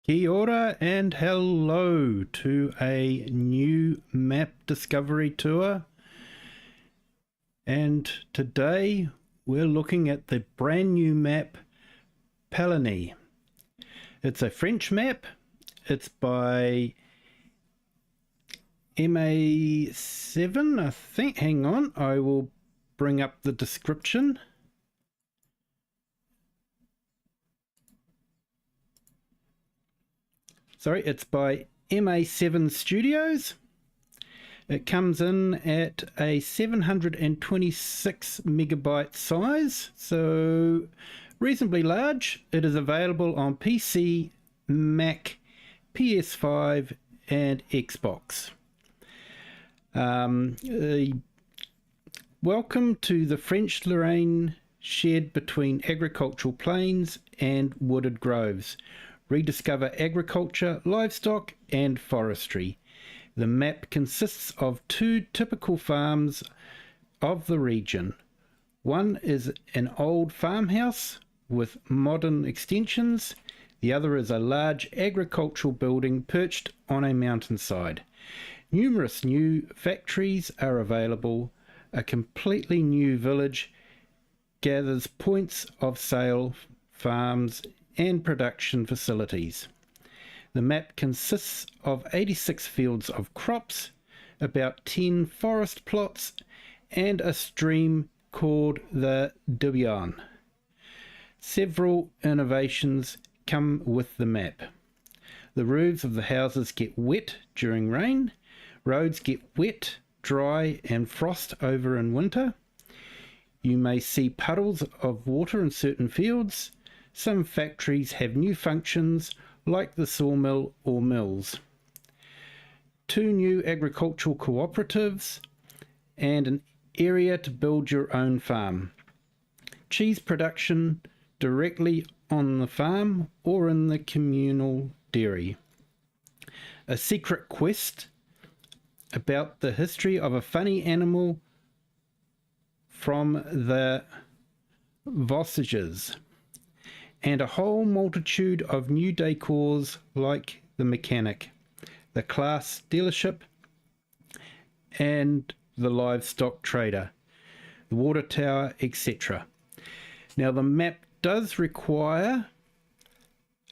Kia ora and hello to a new map discovery tour, and today we're looking at the brand new map Pallegney. It's a French map. It's by MA7, I think. Hang on, I will bring up the description. Sorry, it's by MA7Studios. It comes in at a 726 megabyte size, so reasonably large. It is available on PC, Mac, PS5 and Xbox. Welcome to the French Lorraine shared between agricultural plains and wooded groves. Rediscover agriculture, livestock and forestry. The map consists of two typical farms of the region. One is an old farmhouse with modern extensions. The other is a large agricultural building perched on a mountainside. Numerous new factories are available. A completely new village gathers points of sale, farms and production facilities. The map consists of 86 fields of crops, about 10 forest plots, and a stream called the Kiwi. Several innovations come with the map. The roofs of the houses get wet during rain, roads get wet, dry, and frost over in winter. You may see puddles of water in certain fields. Some factories have new functions like the sawmill or mills. 2 new agricultural cooperatives and an area to build your own farm. Cheese production directly on the farm or in the communal dairy. A secret quest about the history of a funny animal from the Vosges. And a whole multitude of new decors like the mechanic, the class dealership, and the livestock trader, the water tower, etc. Now the map does require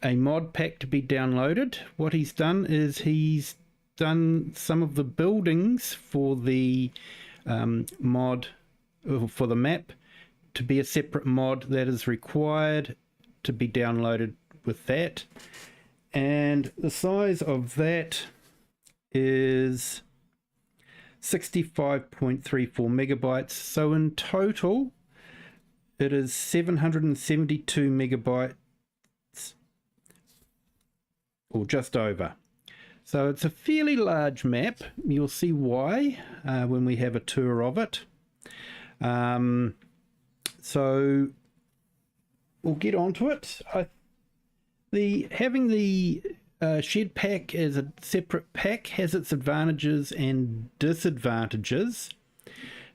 a mod pack to be downloaded. What he's done is he's done some of the buildings for the mod, for the map, to be a separate mod that is required to be downloaded with that, and the size of that is 65.34 megabytes, so in total it is 772 megabytes, or just over. So it's a fairly large map. You'll see why when we have a tour of it. So we'll get onto it. Having the shed pack as a separate pack has its advantages and disadvantages.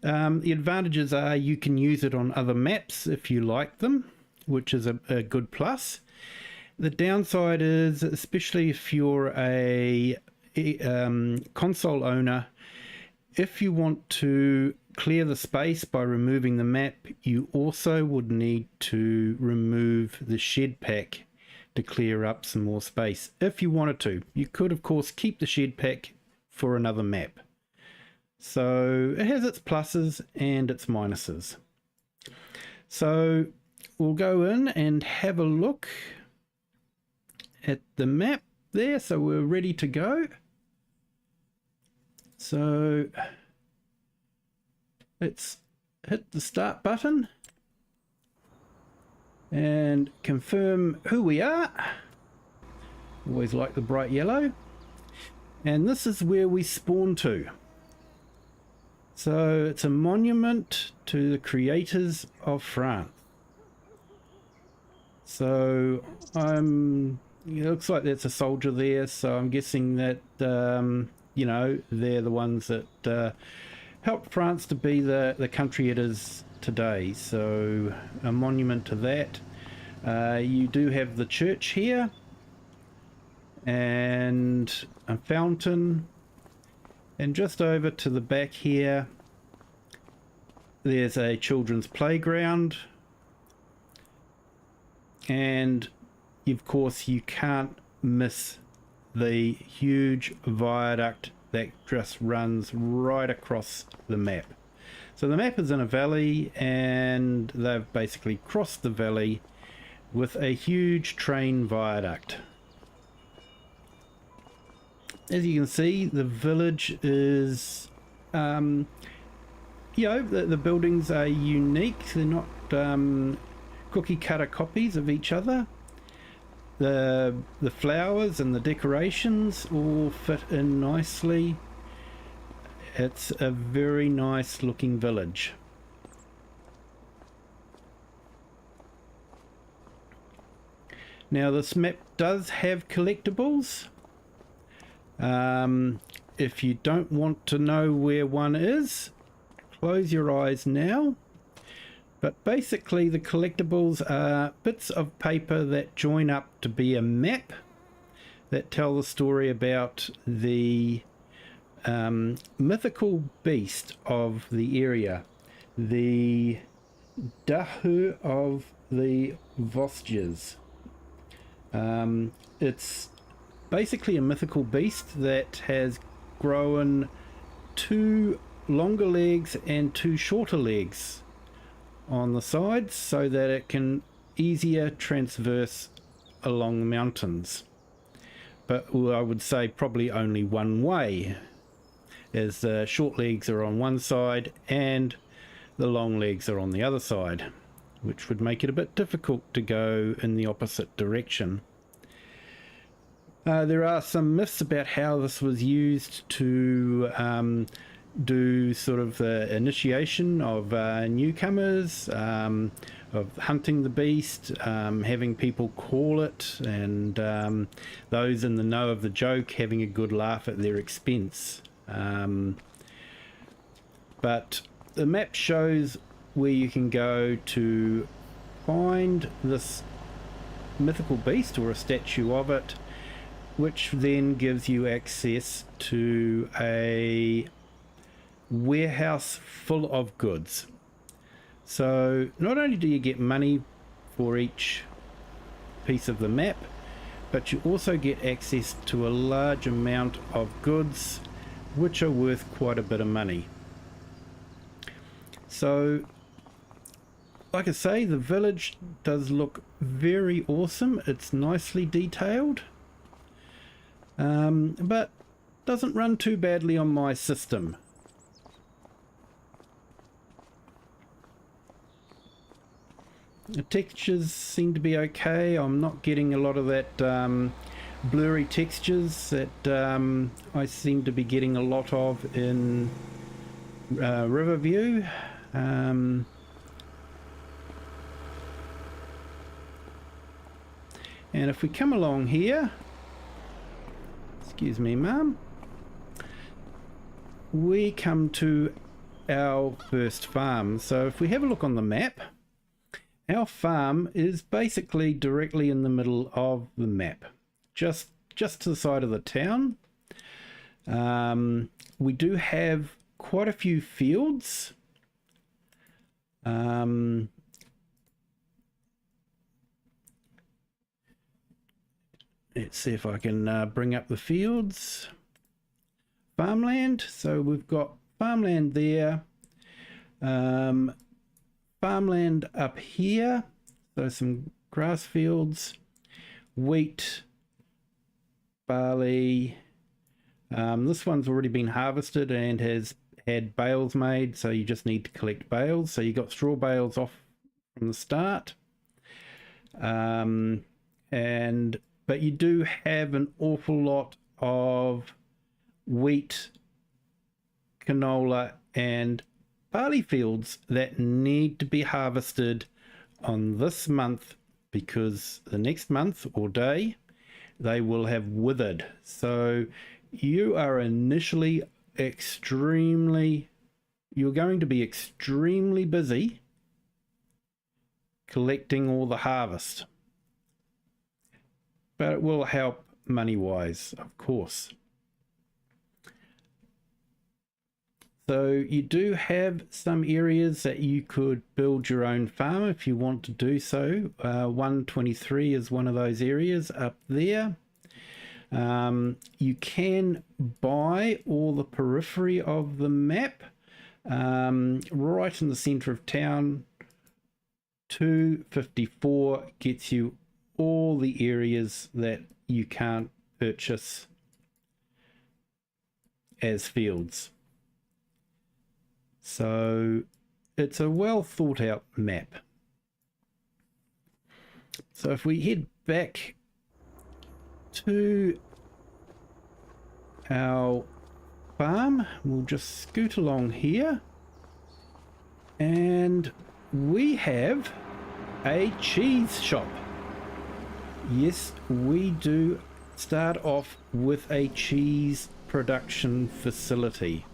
The advantages are you can use it on other maps if you like them, which is a good plus. The downside is, especially if you're a console owner, if you want to clear the space by removing the map, you also would need to remove the shed pack to clear up some more space if you wanted to. You could, of course, keep the shed pack for another map. So it has its pluses and its minuses. So we'll go in and have a look at the map there. So we're ready to go. So let's hit the start button and confirm who we are. Always like the bright yellow. And this is where we spawn to. So it's a monument to the creators of France. So it looks like there's a soldier there, so I'm guessing that you know, they're the ones that helped France to be the country it is today. So a monument to that. You do have the church here and a fountain, and just over to the back here there's a children's playground, and of course you can't miss the huge viaduct that just runs right across the map. So the map is in a valley, and they've basically crossed the valley with a huge train viaduct. As you can see, the village is, you know, the buildings are unique. They're not cookie cutter copies of each other. The flowers and the decorations all fit in nicely. It's a very nice looking village. Now this map does have collectibles. If you don't want to know where one is, close your eyes now. But basically the collectibles are bits of paper that join up to be a map that tell the story about the mythical beast of the area, the Dahu of the Vosges. It's basically a mythical beast that has grown 2 longer legs and 2 shorter legs on the sides so that it can easier transverse along the mountains. But I would say probably only one way, as the short legs are on one side and the long legs are on the other side, which would make it a bit difficult to go in the opposite direction. There are some myths about how this was used to do sort of the initiation of newcomers, of hunting the beast, having people call it, and those in the know of the joke having a good laugh at their expense. But the map shows where you can go to find this mythical beast or a statue of it, which then gives you access to a warehouse full of goods. So not only do you get money for each piece of the map, but you also get access to a large amount of goods which are worth quite a bit of money. So like I say, the village does look very awesome. It's nicely detailed, but doesn't run too badly on my system. The textures seem to be okay. I'm not getting a lot of that blurry textures that I seem to be getting a lot of in Riverview. And if we come along here, excuse me, Mum, we come to our first farm. So if we have a look on the map, our farm is basically directly in the middle of the map, just to the side of the town. We do have quite a few fields. Let's see if I can bring up the fields. Farmland. So we've got farmland there. Farmland up here. So some grass fields, wheat, barley. This one's already been harvested and has had bales made, so you just need to collect bales. So you got straw bales off from the start. But you do have an awful lot of wheat, canola and barley fields that need to be harvested on this month, because the next month or day they will have withered. So you are initially you're going to be extremely busy collecting all the harvest, but it will help money wise, of course. So you do have some areas that you could build your own farm if you want to do so. 123 is one of those areas up there. You can buy all the periphery of the map right in the center of town. 254 gets you all the areas that you can't purchase as fields. So it's a well thought out map. So if we head back to our farm, we'll just scoot along here, and we have a cheese shop. Yes, we do start off with a cheese production facility.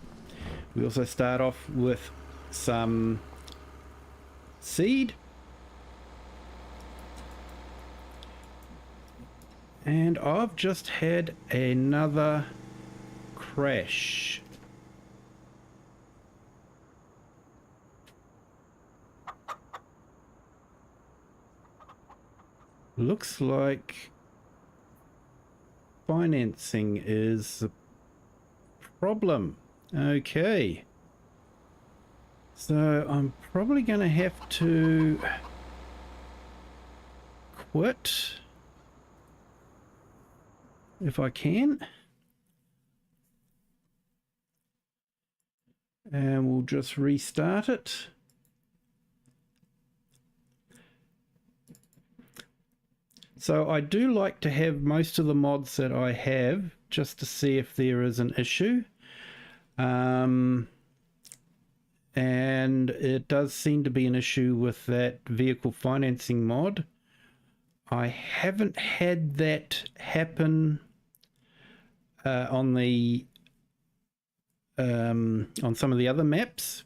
We also start off with some seed, and I've just had another crash. Looks like financing is the problem. Okay, so I'm probably going to have to quit if I can, and we'll just restart it. So I do like to have most of the mods that I have just to see if there is an issue. And it does seem to be an issue with that vehicle financing mod. I haven't had that happen on some of the other maps,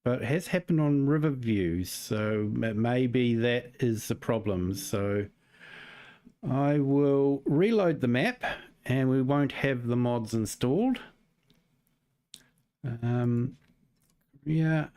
but it has happened on Riverview, so maybe that is the problem. So I will reload the map and we won't have the mods installed. Yeah.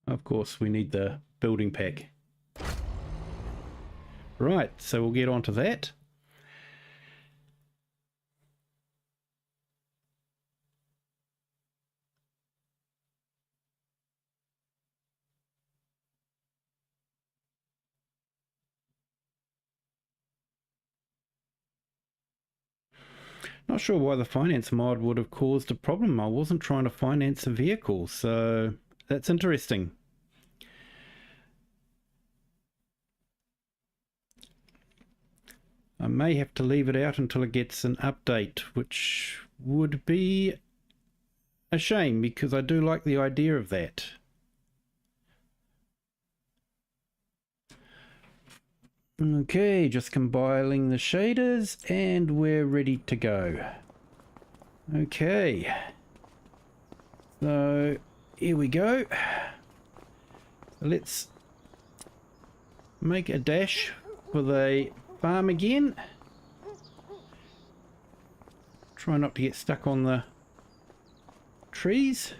Of course, we need the building pack. Right, so we'll get on to that. Not sure why the finance mod would have caused a problem. I wasn't trying to finance a vehicle, so that's interesting. I may have to leave it out until it gets an update, which would be a shame because I do like the idea of that. Okay, just compiling the shaders and we're ready to go. Okay, so here we go. Let's make a dash for the farm again. Try not to get stuck on the trees.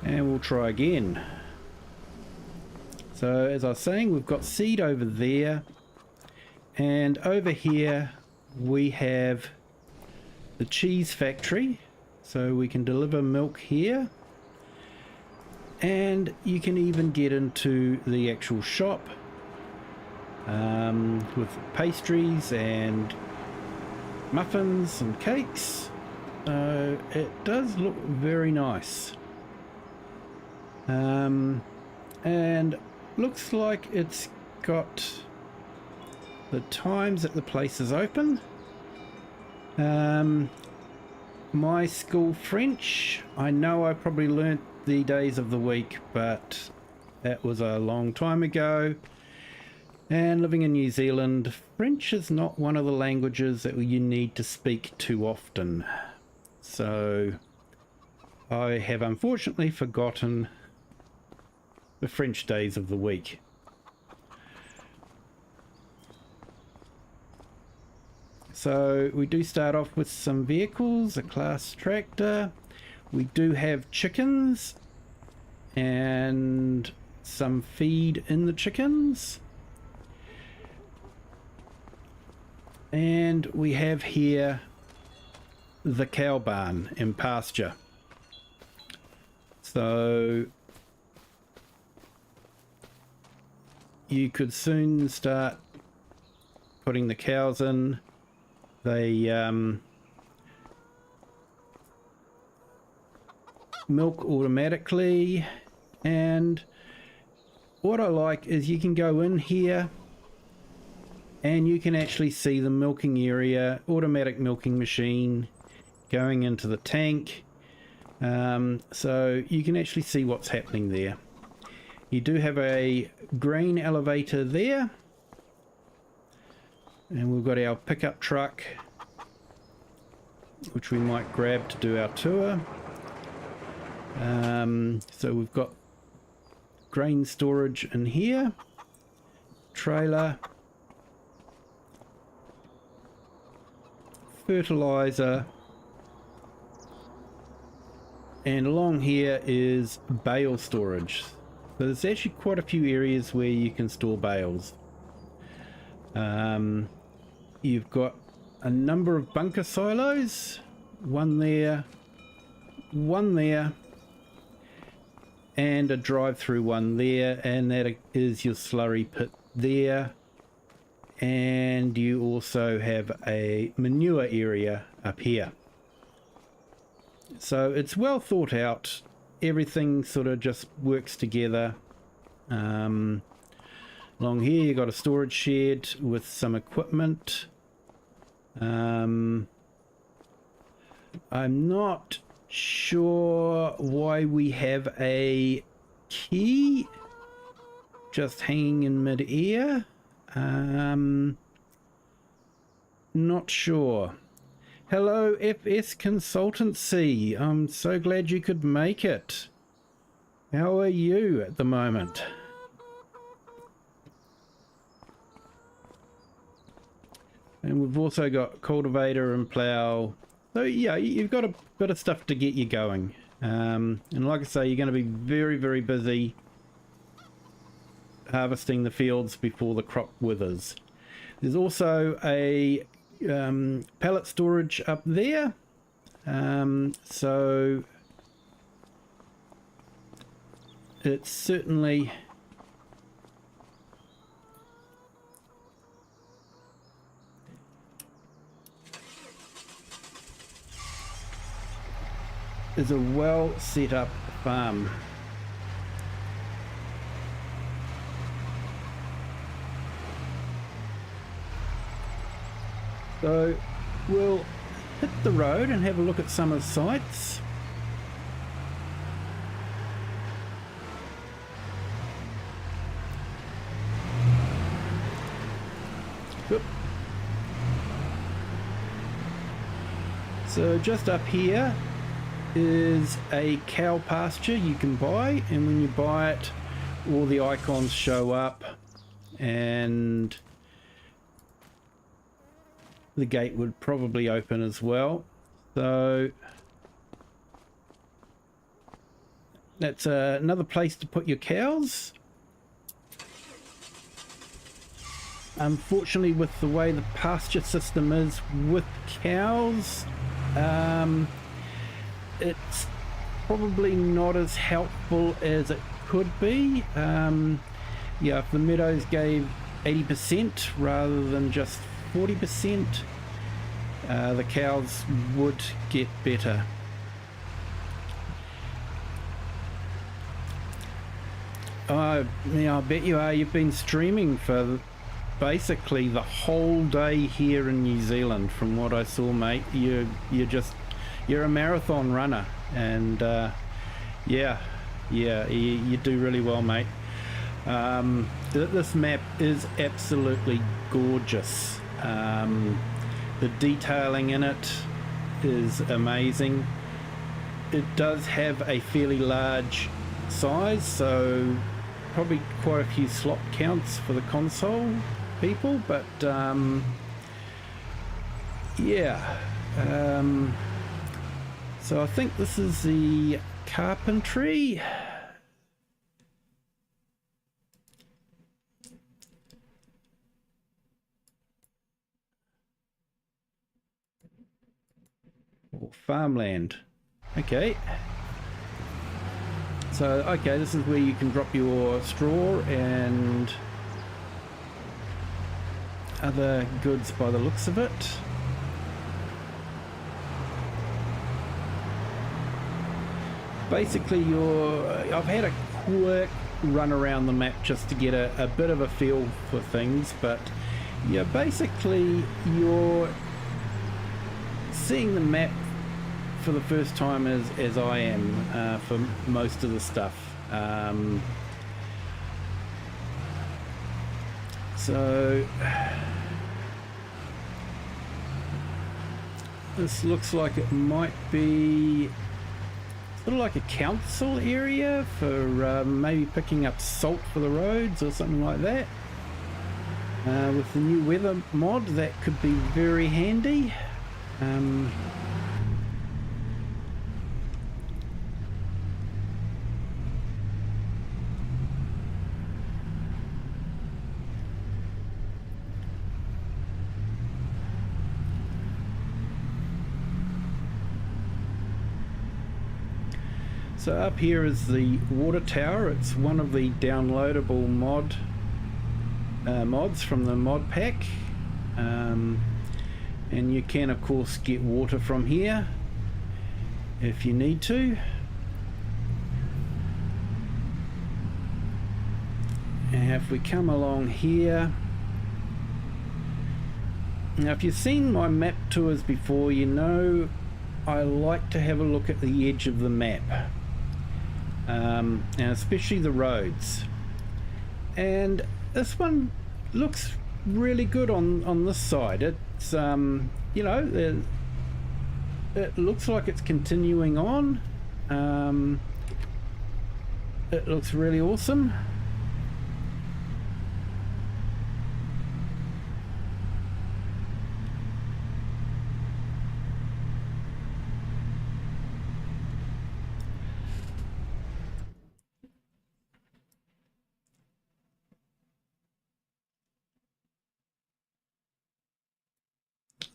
And we'll try again. So as I was saying, we've got seed over there, and over here we have the cheese factory, so we can deliver milk here, and you can even get into the actual shop with pastries and muffins and cakes. It does look very nice. And looks like it's got the times that the place is open. My school French, I know I probably learnt the days of the week, but that was a long time ago. And living in New Zealand, French is not one of the languages that you need to speak too often. So I have unfortunately forgotten the French days of the week. So we do start off with some vehicles, a class tractor. We do have chickens and some feed in the chickens. And we have here the cow barn in pasture. So you could soon start putting the cows in. They milk automatically, and what I like is you can go in here and you can actually see the milking area, automatic milking machine going into the tank, so you can actually see what's happening there. You do have a grain elevator there, and we've got our pickup truck, which we might grab to do our tour. So we've got grain storage in here, trailer, fertilizer, and along here is bale storage. So there's actually quite a few areas where you can store bales. You've got a number of bunker silos, one there, and a drive-through one there, and that is your slurry pit there. And you also have a manure area up here. So it's well thought out. Everything sort of just works together. Along here you got a storage shed with some equipment. I'm not sure why we have a key just hanging in mid-air. Not sure. Hello, FS Consultancy. I'm so glad you could make it. How are you at the moment? And we've also got cultivator and plough. So yeah, you've got a bit of stuff to get you going. And like I say, you're going to be very, very busy harvesting the fields before the crop withers. There's also a pallet storage up there, so it's certainly is a well set up farm. So we'll hit the road and have a look at some of the sites. Oop. So just up here is a cow pasture you can buy, and when you buy it, all the icons show up and the gate would probably open as well. So that's another place to put your cows. Unfortunately, with the way the pasture system is with cows, it's probably not as helpful as it could be. Yeah, if the meadows gave 80% rather than just 40%, the cows would get better. Yeah, I bet you are. You've been streaming for basically the whole day here in New Zealand, from what I saw, mate. You're a marathon runner, and yeah, you do really well, mate. This map is absolutely gorgeous. The detailing in it is amazing. It does have a fairly large size, so probably quite a few slot counts for the console people, but yeah. So I think this is the carpentry. Or farmland. Okay. So, okay, this is where you can drop your straw and other goods by the looks of it. Basically, I've had a quick run around the map just to get a bit of a feel for things, but yeah, basically you're seeing the map for the first time as I am for most of the stuff. So this looks like it might be sort of like a council area for maybe picking up salt for the roads or something like that. With the new weather mod, that could be very handy. So up here is the water tower. It's one of the downloadable mods from the mod pack, and you can of course get water from here if you need to. And if we come along here, now if you've seen my map tours before, you know I like to have a look at the edge of the map. And especially the roads, and this one looks really good on this side. It's you know, it looks like it's continuing on. It looks really awesome.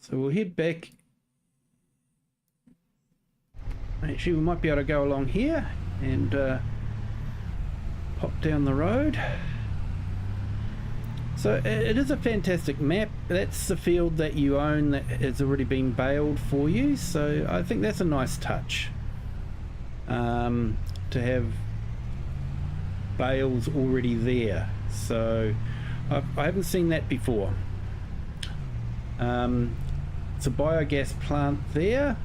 So we'll head back. Actually, we might be able to go along here and pop down the road. So it is a fantastic map. That's the field that you own that has already been baled for you. So I think that's a nice touch, to have bales already there. So I haven't seen that before. It's a biogas plant there.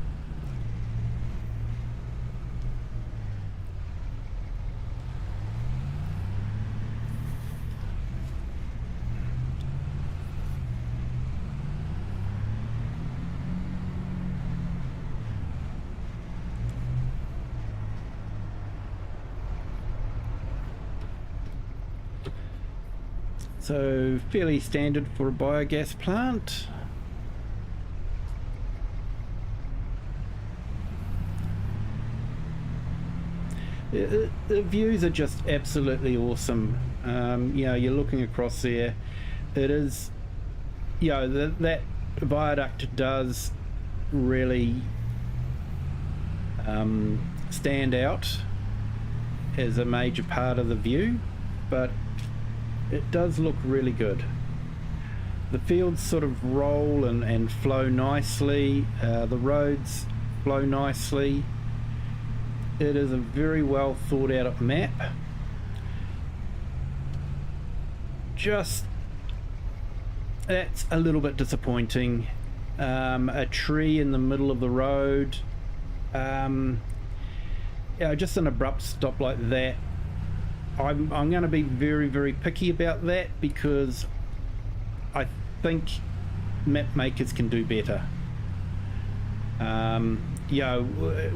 So fairly standard for a biogas plant. The views are just absolutely awesome. You know, you're looking across there. It is, you know, that viaduct does really stand out as a major part of the view, but it does look really good. The fields sort of roll and flow nicely. The roads flow nicely. It is a very well thought out map. Just, that's a little bit disappointing. A tree in the middle of the road. Yeah, just an abrupt stop like that. I'm going to be very, very picky about that, because I think map makers can do better. You know,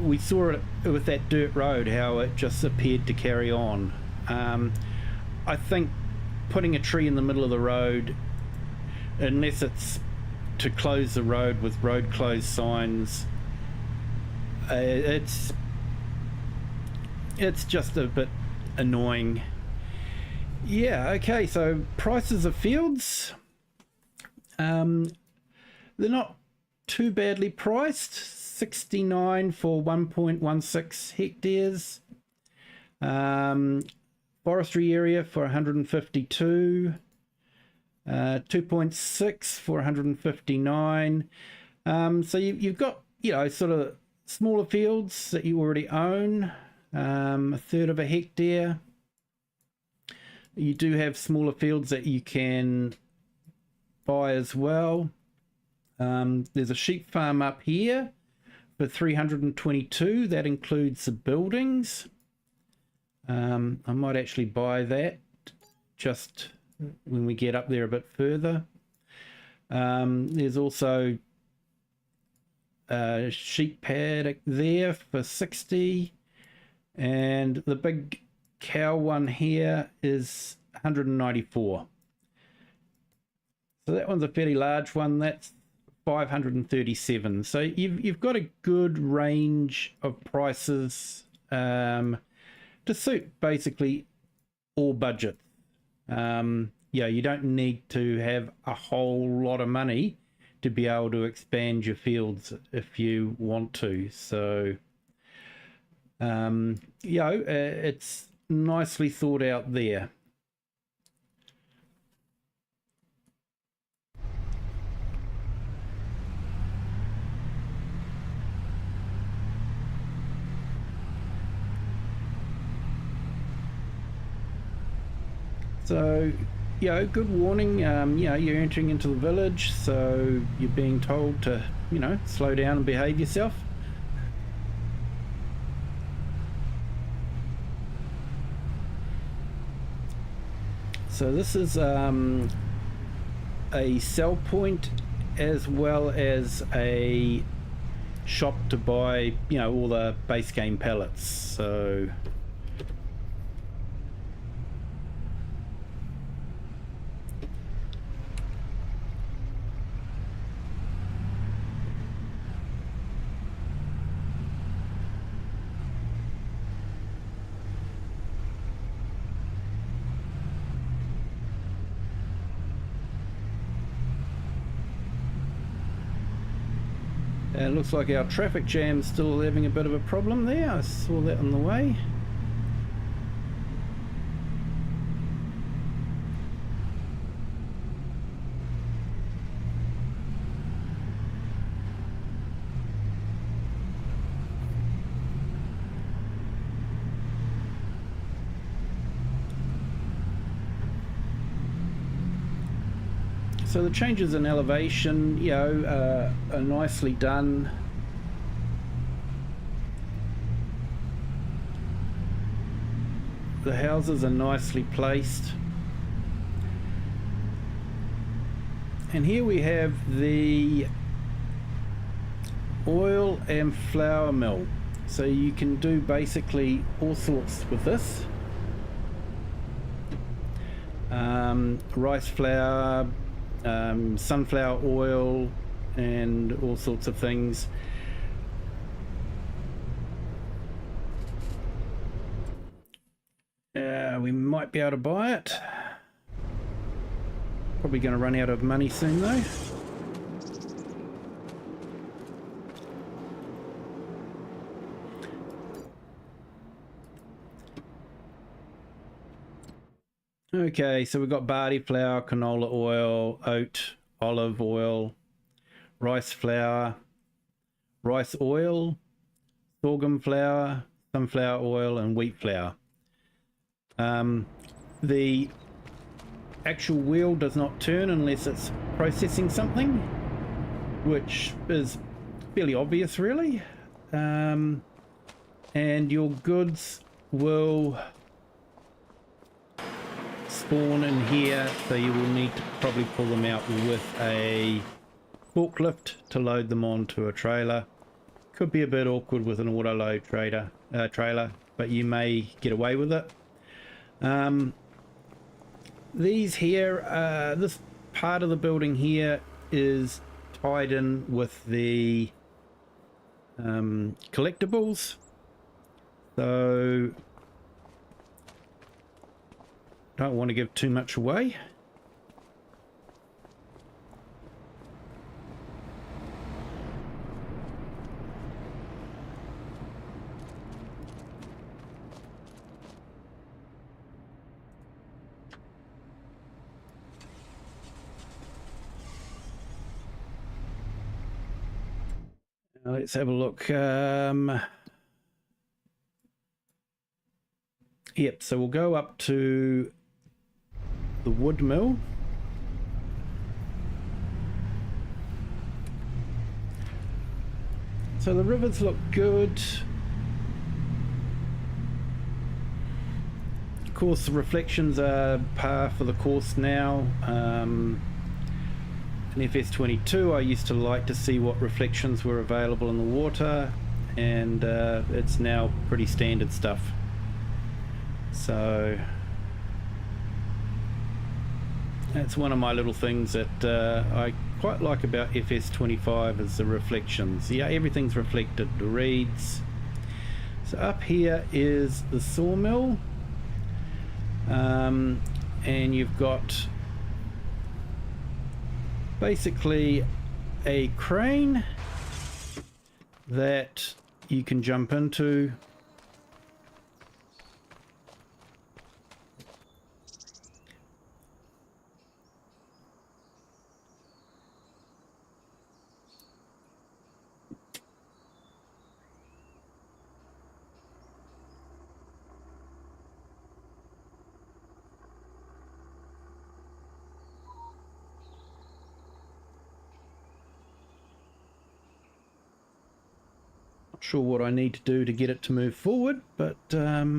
we saw it with that dirt road, how it just appeared to carry on. I think putting a tree in the middle of the road, unless it's to close the road with road closed signs, it's just a bit annoying. Yeah, okay, so prices of fields, they're not too badly priced. 69 for 1.16 hectares. Forestry area for 152. 2.6 for 159. So you've got, you know, sort of smaller fields that you already own. A third of a hectare. You do have smaller fields that you can buy as well. There's a sheep farm up here for 322. That includes the buildings. I might actually buy that just when we get up there a bit further. There's also a sheep paddock there for 60. And the big cow one here is 194. So that one's a fairly large one. That's 537. So you've got a good range of prices to suit basically all budgets. Yeah, you don't need to have a whole lot of money to be able to expand your fields if you want to. So you know, it's nicely thought out there. So, you know, good warning. You know, you're entering into the village, so you're being told to, you know, slow down and behave yourself. So this is a sell point as well as a shop to buy, you know, all the base game pallets. So It looks like our traffic jam's still having a bit of a problem there. I saw that on the way. So the changes in elevation, you know, are nicely done. The houses are nicely placed. And here we have the oil and flour mill. So you can do basically all sorts with this. Rice flour, sunflower oil, and all sorts of things. We might be able to buy it. Probably going to run out of money soon though. Okay, so we've got barley flour, canola oil, oat, olive oil, rice flour, rice oil, sorghum flour, sunflower oil, and wheat flour. The actual wheel does not turn unless it's processing something, which is fairly obvious really. And your goods will spawn in here, so you will need to probably pull them out with a forklift to load them onto a trailer. Could be a bit awkward with an auto load trailer, but you may get away with it. These here, this part of the building here is tied in with the collectibles, so don't want to give too much away. Let's have a look. Yep, so we'll go up to the wood mill. So the rivers look good. Of course, the reflections are par for the course now. In FS22 I used to like to see what reflections were available in the water, and it's now pretty standard stuff. So that's one of my little things that I quite like about FS25 is the reflections. Yeah, everything's reflected, the reeds. So up here is the sawmill, and you've got basically a crane that you can jump into. Not sure what I need to do to get it to move forward, but yeah,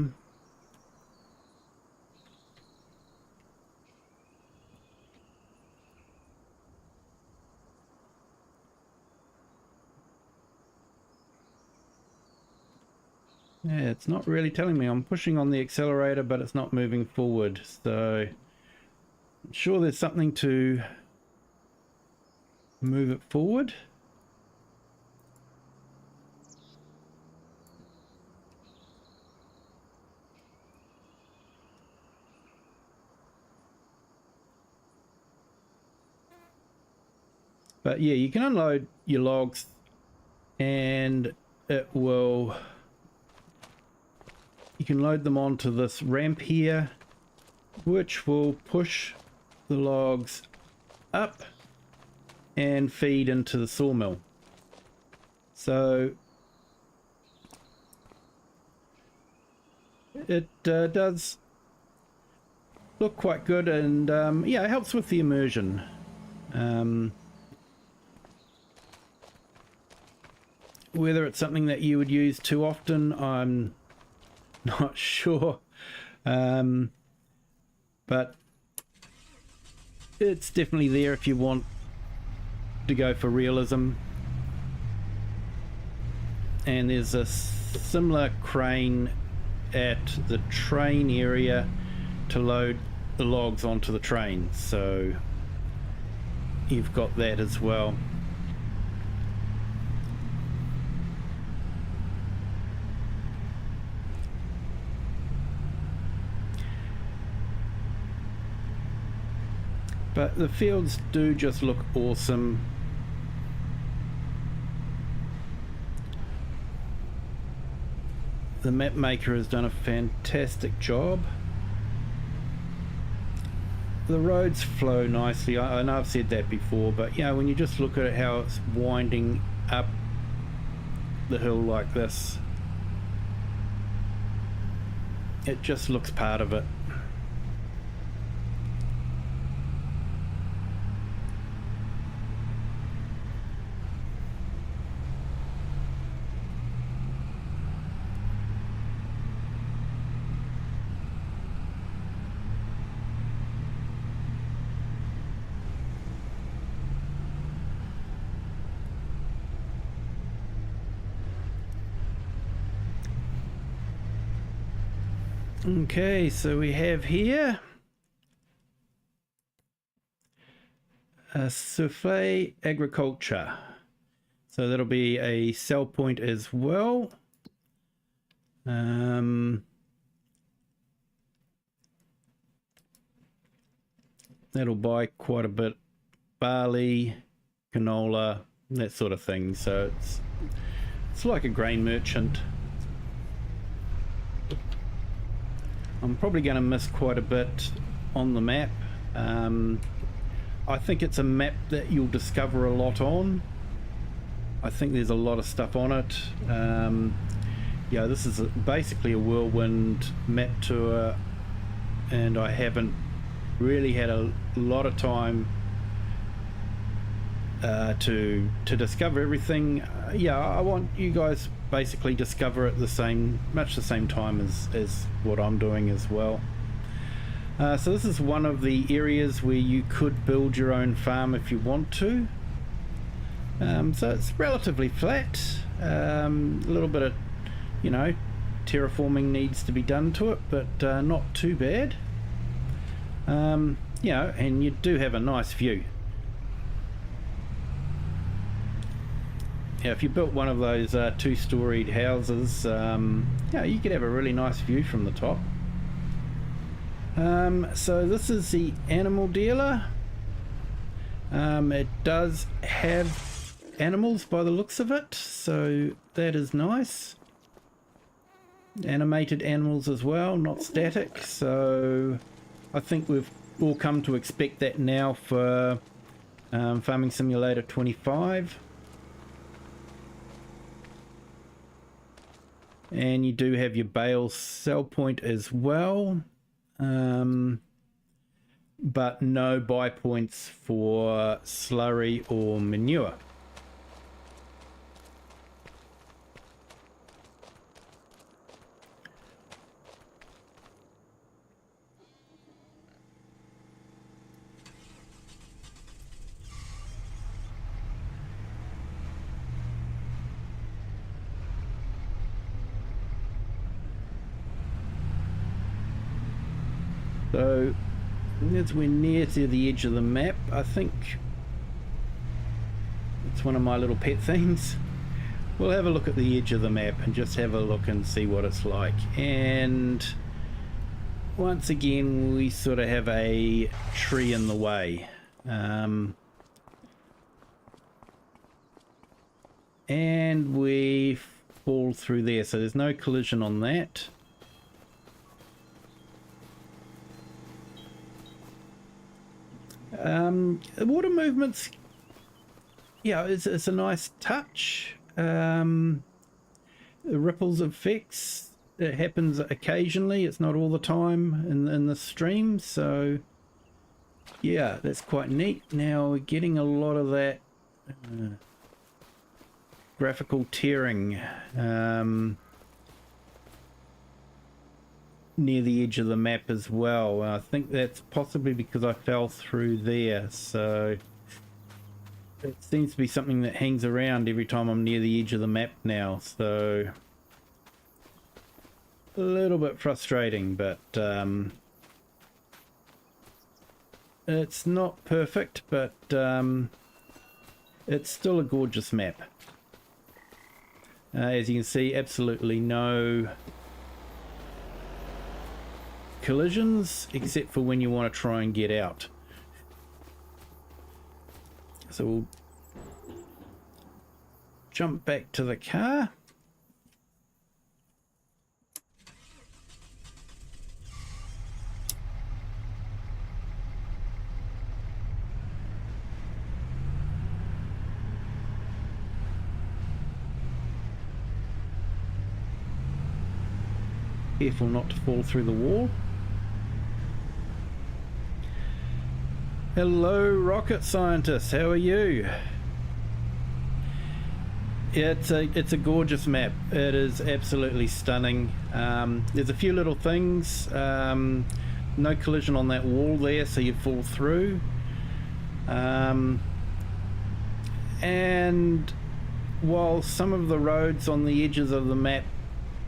it's not really telling me. I'm pushing on the accelerator, but it's not moving forward. So I'm sure there's something to move it forward. But yeah, you can unload your logs and it will, you can load them onto this ramp here, which will push the logs up and feed into the sawmill. So it does look quite good, and yeah, it helps with the immersion. Whether it's something that you would use too often, I'm not sure, but it's definitely there if you want to go for realism. And there's a similar crane at the train area to load the logs onto the train, so you've got that as well. But the fields do just look awesome. The map maker has done a fantastic job. The roads flow nicely. I know I've said that before, but you know, when you just look at it, how it's winding up the hill like this, it just looks part of it. Okay, so we have here a souffle agriculture, so that'll be a sell point as well. That'll buy quite a bit barley, canola, that sort of thing, so it's like a grain merchant. I'm probably going to miss quite a bit on the map. I think it's a map that you'll discover a lot on. I think there's a lot of stuff on it. Yeah, this is basically a whirlwind map tour, and I haven't really had a lot of time to discover everything. Yeah, I want you guys basically discover it much the same time as what I'm doing as well. So this is one of the areas where you could build your own farm if you want to. So it's relatively flat. A little bit of, you know, terraforming needs to be done to it, but not too bad. You know, and you do have a nice view. Yeah, if you built one of those two-storied houses, yeah, you could have a really nice view from the top. So this is the animal dealer. It does have animals by the looks of it, so that is nice. Animated animals as well, not static, so I think we've all come to expect that now for Farming Simulator 25. And you do have your bale sell point as well, but no buy points for slurry or manure. So as we're near to the edge of the map, I think it's one of my little pet things. We'll have a look at the edge of the map and just have a look and see what it's like. And once again, we sort of have a tree in the way. and we fall through there, so there's no collision on that. Water movements, yeah, it's a nice touch. The ripples effects, it happens occasionally, it's not all the time in the stream, so yeah, that's quite neat. Now we're getting a lot of that graphical tearing near the edge of the map as well. I think that's possibly because I fell through there, so it seems to be something that hangs around every time I'm near the edge of the map now, so a little bit frustrating, but it's not perfect, but it's still a gorgeous map. As you can see, absolutely no collisions except for when you want to try and get out. So we'll jump back to the car. Careful not to fall through the wall. Hello, rocket scientists, how are you? Yeah, it's a gorgeous map. It is absolutely stunning. There's a few little things. No collision on that wall there, so you fall through. And while some of the roads on the edges of the map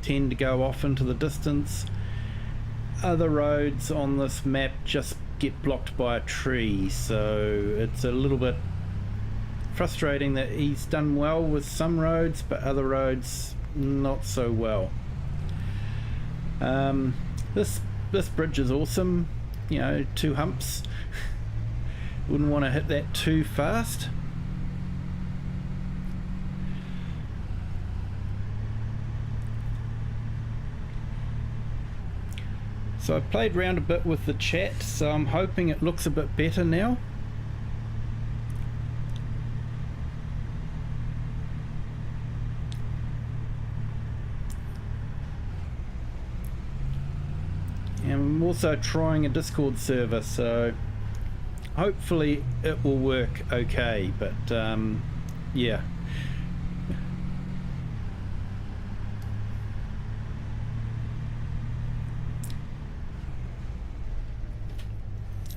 tend to go off into the distance, other roads on this map just get blocked by a tree, so it's a little bit frustrating that he's done well with some roads but other roads not so well. This bridge is awesome, you know, 2 humps. Wouldn't want to hit that too fast. So I played around a bit with the chat, so I'm hoping it looks a bit better now. And I'm also trying a Discord server, so hopefully it will work okay, but yeah.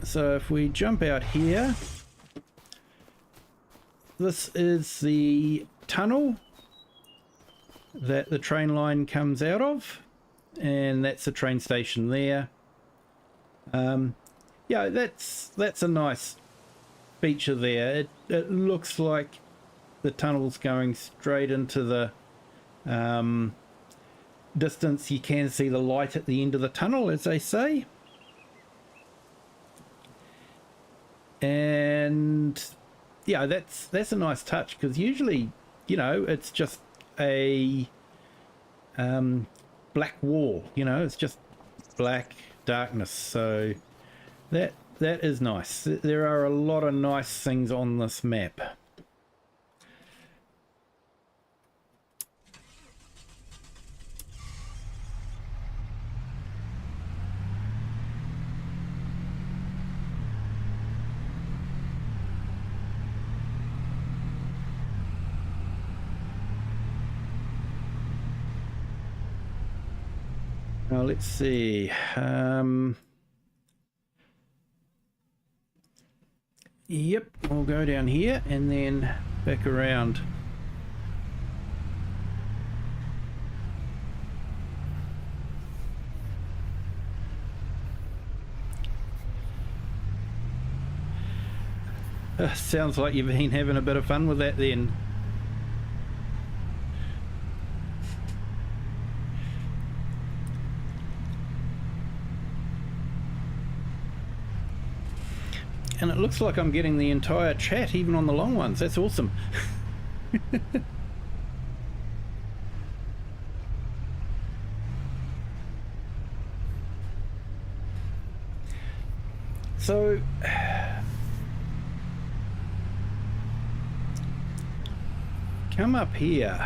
So if we jump out here, this is the tunnel that the train line comes out of, and that's the train station there. Yeah, that's a nice feature there. It looks like the tunnel's going straight into the distance. You can see the light at the end of the tunnel, as they say. And yeah, that's a nice touch, because usually, you know, it's just a black wall, you know, it's just black darkness, so that is nice. There are a lot of nice things on this map. Now let's see. Yep, we'll go down here and then back around. Sounds like you've been having a bit of fun with that then. And it looks like I'm getting the entire chat, even on the long ones. That's awesome. So come up here.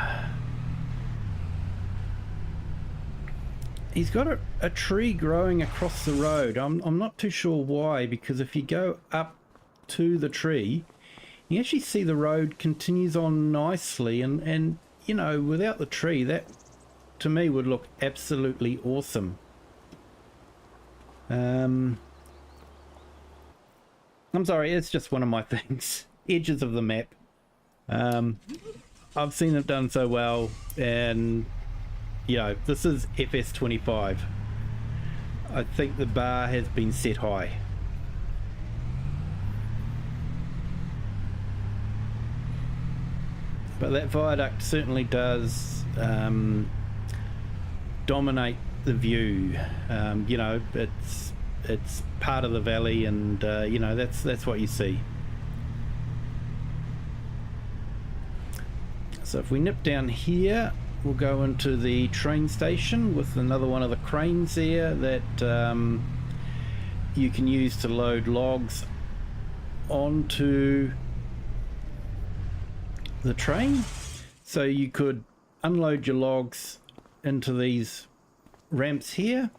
He's got a tree growing across the road. I'm not too sure why, because if you go up to the tree, you actually see the road continues on nicely, and you know, without the tree, that to me would look absolutely awesome. I'm sorry, it's just one of my things. Edges of the map. I've seen it done so well, and you know, this is FS25. I think the bar has been set high. But that viaduct certainly does dominate the view. You know, it's part of the valley, and you know, that's what you see. So if we nip down here, we'll go into the train station with another one of the cranes there that you can use to load logs onto the train. So you could unload your logs into these ramps here,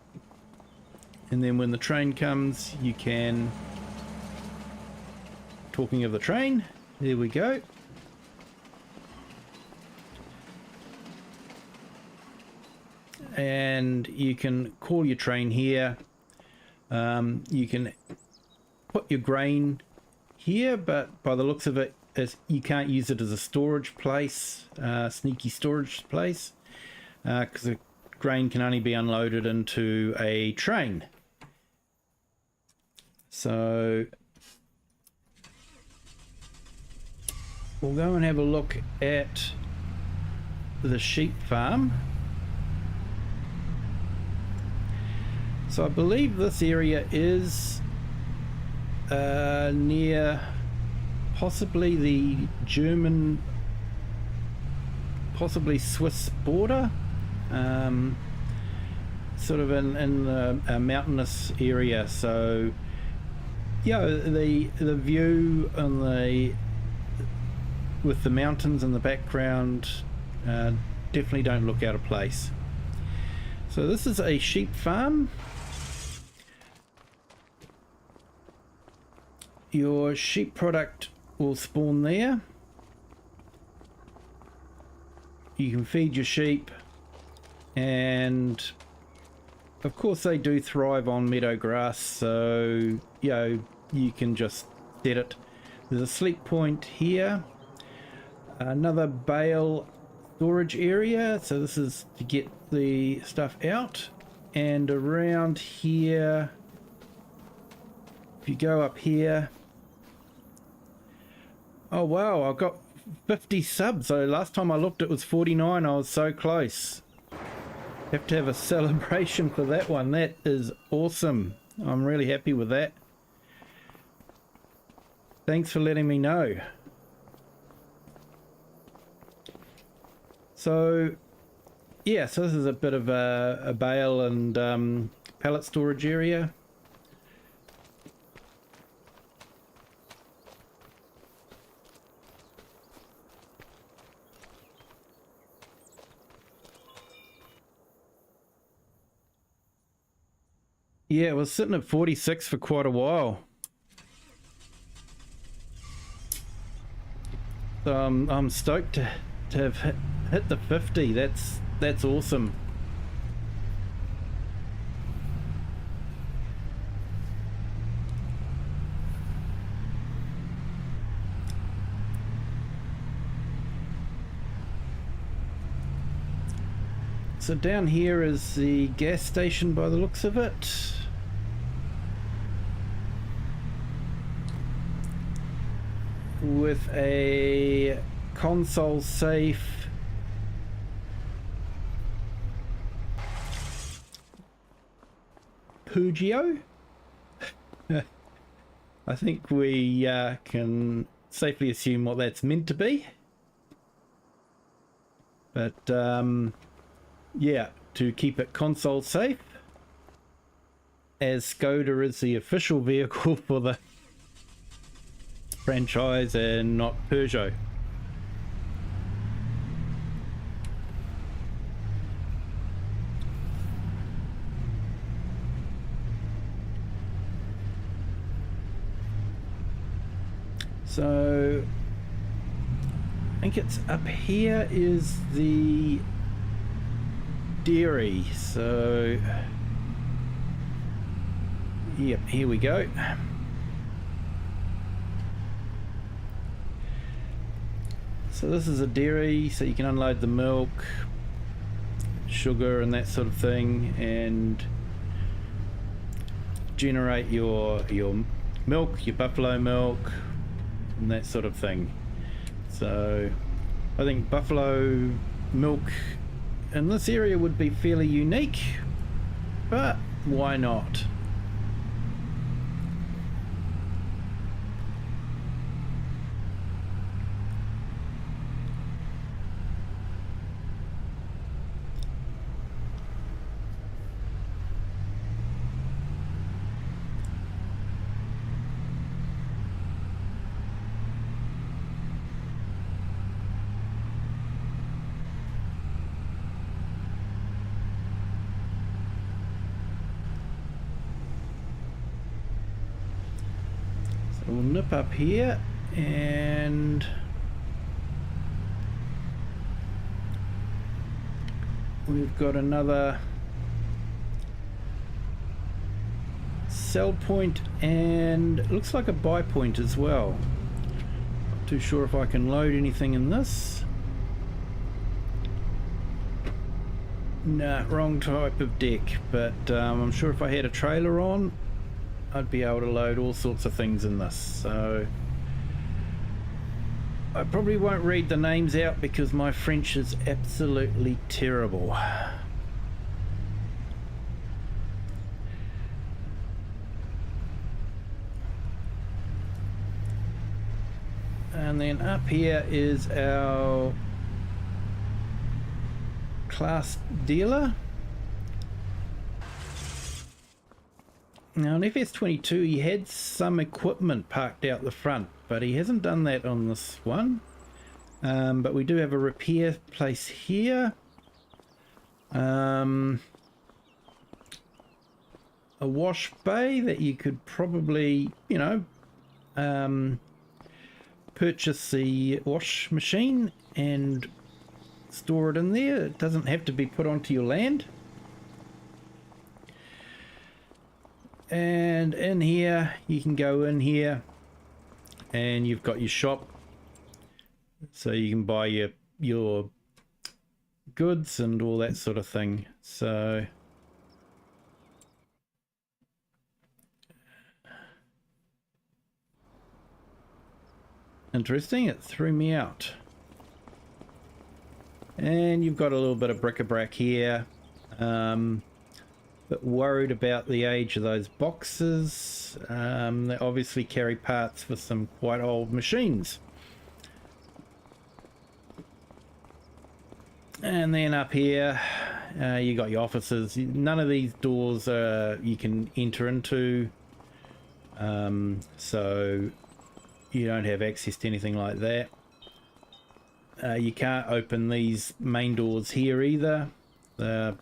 and then when the train comes, you can, talking of the train, there we go. And you can call your train here. You can put your grain here, but by the looks of it, you can't use it as a storage place, sneaky storage place, because the grain can only be unloaded into a train. So we'll go and have a look at the sheep farm. So I believe this area is near possibly the German, possibly Swiss border, sort of in a mountainous area. So yeah, the view on with the mountains in the background definitely don't look out of place. So this is a sheep farm. Your sheep product will spawn there. You can feed your sheep, and of course they do thrive on meadow grass, so you know, you can just set it. There's a sleep point here, another bale storage area, so this is to get the stuff out. And around here, if you go up here, oh wow, I've got 50 subs. So last time I looked it was 49. I was so close. Have to have a celebration for that one. That is awesome. I'm really happy with that. Thanks for letting me know. So yeah, so this is a bit of a bale and pallet storage area. Yeah, it was sitting at 46 for quite a while. So I'm stoked to have hit the 50. That's awesome. So down here is the gas station by the looks of it. With a console safe. Pugio? I think we can safely assume what that's meant to be. But yeah, to keep it console safe. as Skoda is the official vehicle for the franchise and not Peugeot. So I think it's up here is the dairy. So yep, here we go. So this is a dairy, so you can unload the milk, sugar and that sort of thing, and generate your milk, your buffalo milk and that sort of thing. So I think buffalo milk in this area would be fairly unique, but why not? We'll nip up here and we've got another sell point and it looks like a buy point as well. Not too sure if I can load anything in this. Nah, wrong type of deck, but I'm sure if I had a trailer on I'd be able to load all sorts of things in this. So I probably won't read the names out because my French is absolutely terrible. And then up here is our class dealer. Now in FS22 he had some equipment parked out the front, but he hasn't done that on this one. But we do have a repair place here. A wash bay that you could probably, you know, purchase the wash machine and store it in there. It doesn't have to be put onto your land. And in here you can go in here and you've got your shop, so you can buy your goods and all that sort of thing. So interesting, it threw me out. And you've got a little bit of bric-a-brac here. But worried about the age of those boxes. They obviously carry parts for some quite old machines. And then up here you got your offices. None of these doors you can enter into, so you don't have access to anything like that. You can't open these main doors here either. They're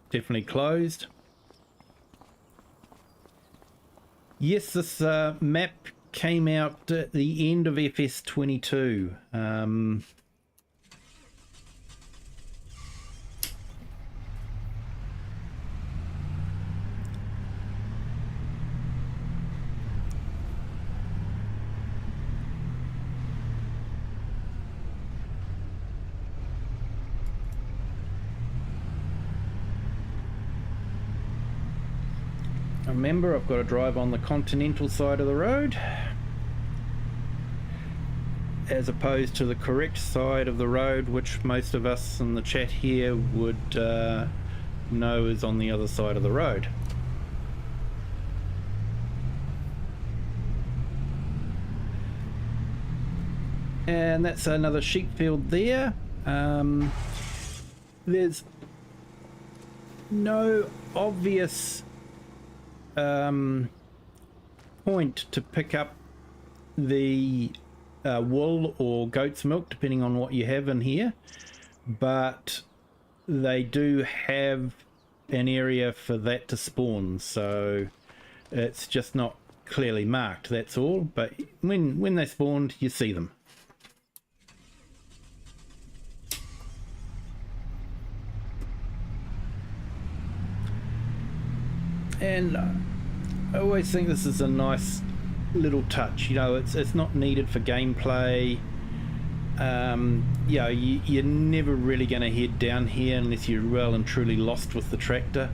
definitely closed. Yes, this map came out at the end of FS22. Remember, I've got to drive on the continental side of the road as opposed to the correct side of the road, which most of us in the chat here would know is on the other side of the road. And that's another sheep field there. There's no obvious point to pick up the wool or goat's milk, depending on what you have in here, but they do have an area for that to spawn, so it's just not clearly marked, that's all. But when they spawned, you see them. And I always think this is a nice little touch, you know. It's not needed for gameplay. You know, you're never really going to head down here unless you're well and truly lost with the tractor,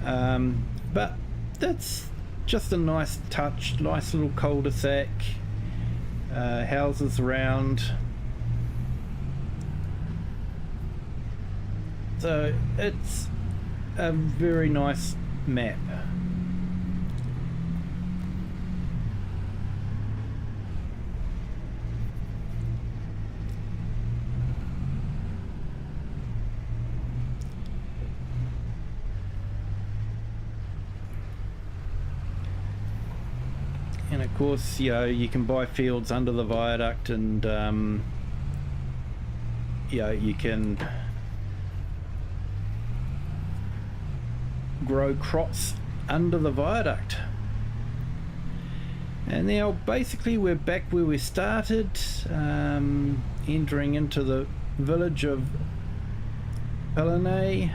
but that's just a nice touch. Nice little cul-de-sac, houses around, so it's a very nice map. And of course, you know, you can buy fields under the viaduct, and you know, you can grow crops under the viaduct. And now basically we're back where we started, entering into the village of Pallegney.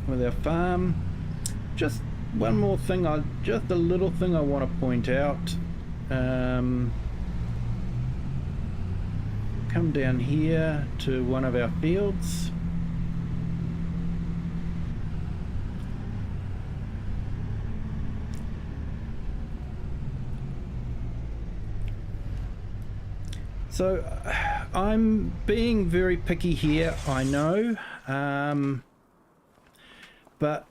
With our farm. Just one more thing, just a little thing I want to point out. Come down here to one of our fields. So I'm being very picky here, I know, but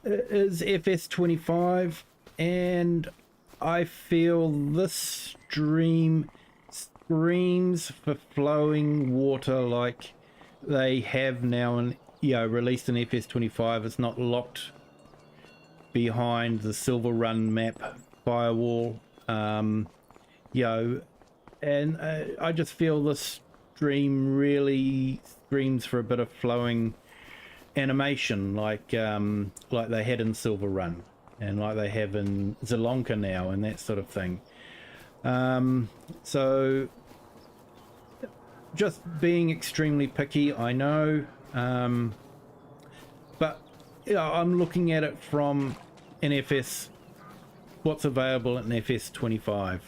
it is FS25, and I feel this stream screams for flowing water like they have now, and you know, released in FS25. It's not locked behind the Silver Run map firewall, you know, and I just feel this stream really screams for a bit of flowing animation, like they had in Silver Run, and like they have in Zelonka now, and that sort of thing. So just being extremely picky, I know, but you know, I'm looking at it from an FS, what's available in FS25.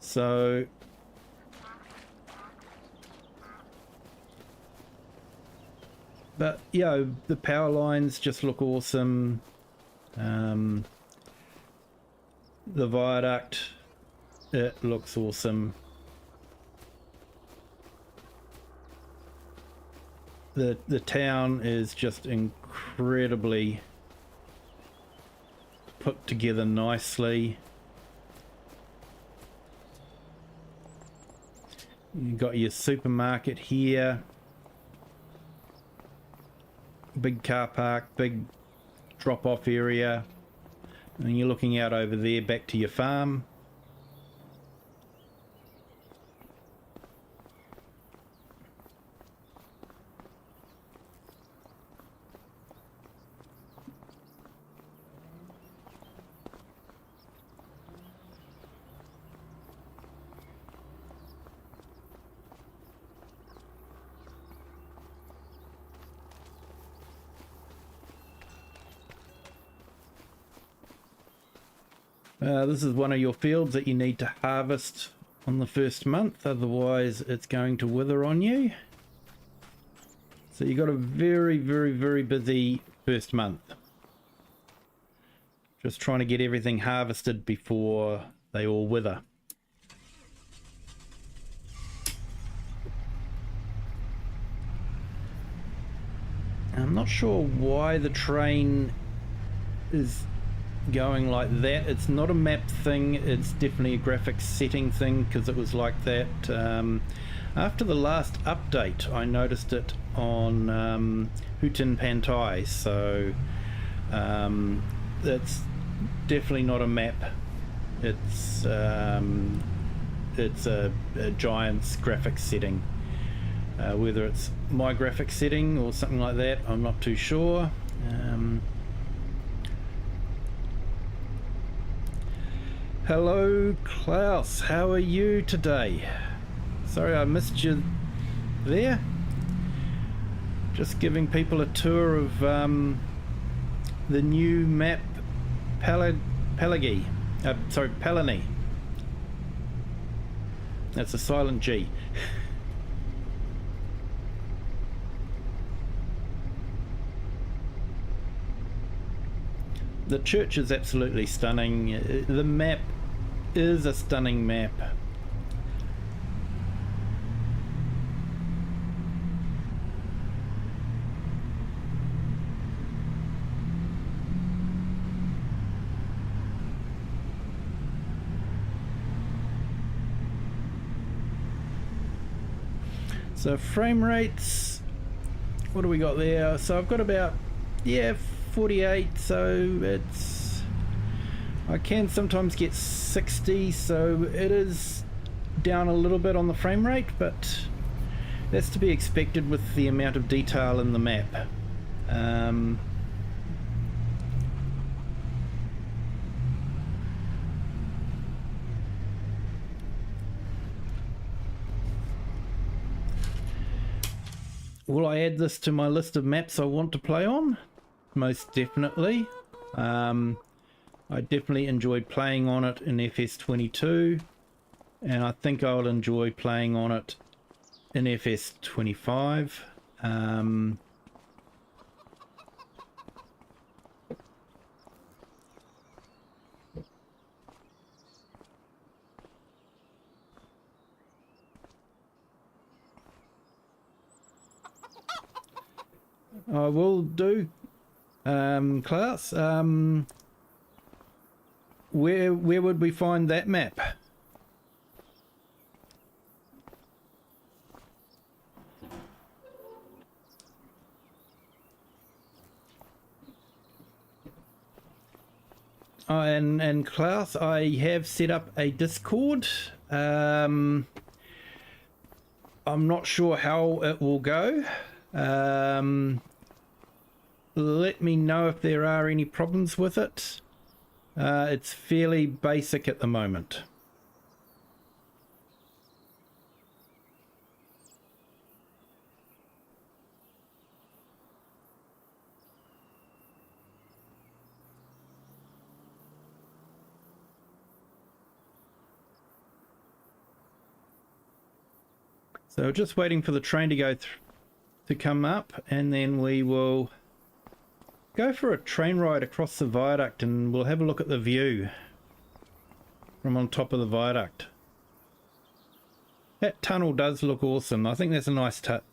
So but you know, the power lines just look awesome. The viaduct, it looks awesome. The town is just incredibly put together nicely. You've got your supermarket here. Big car park, big drop-off area, and you're looking out over there back to your farm. This is one of your fields that you need to harvest on the first month, otherwise it's going to wither on you. So you got a very, very, very busy first month. Just trying to get everything harvested before they all wither. I'm not sure why the train is going like that. It's not a map thing, it's definitely a graphics setting thing, because it was like that after the last update. I noticed it on Hutin Pantai, so it's definitely not a map. It's a Giant's graphics setting. Whether it's my graphics setting or something like that, I'm not too sure. Hello Klaus, how are you today? Sorry I missed you there. Just giving people a tour of the new map Pallegney. Pallegney. That's a silent G. The church is absolutely stunning. The map is a stunning map. So frame rates, what do we got there? So I've got about 48, so it's, I can sometimes get 60, so it is down a little bit on the frame rate, but that's to be expected with the amount of detail in the map. Will I add this to my list of maps I want to play on? Most definitely. I definitely enjoyed playing on it in FS22, and I think I'll enjoy playing on it in FS25. I will do. Klaus, where would we find that map? Oh, and Klaus, I have set up a Discord. I'm not sure how it will go. Let me know if there are any problems with it. It's fairly basic at the moment. So just waiting for the train to go to come up, and then we will go for a train ride across the viaduct, and we'll have a look at the view from on top of the viaduct. That tunnel does look awesome. I think that's a nice touch.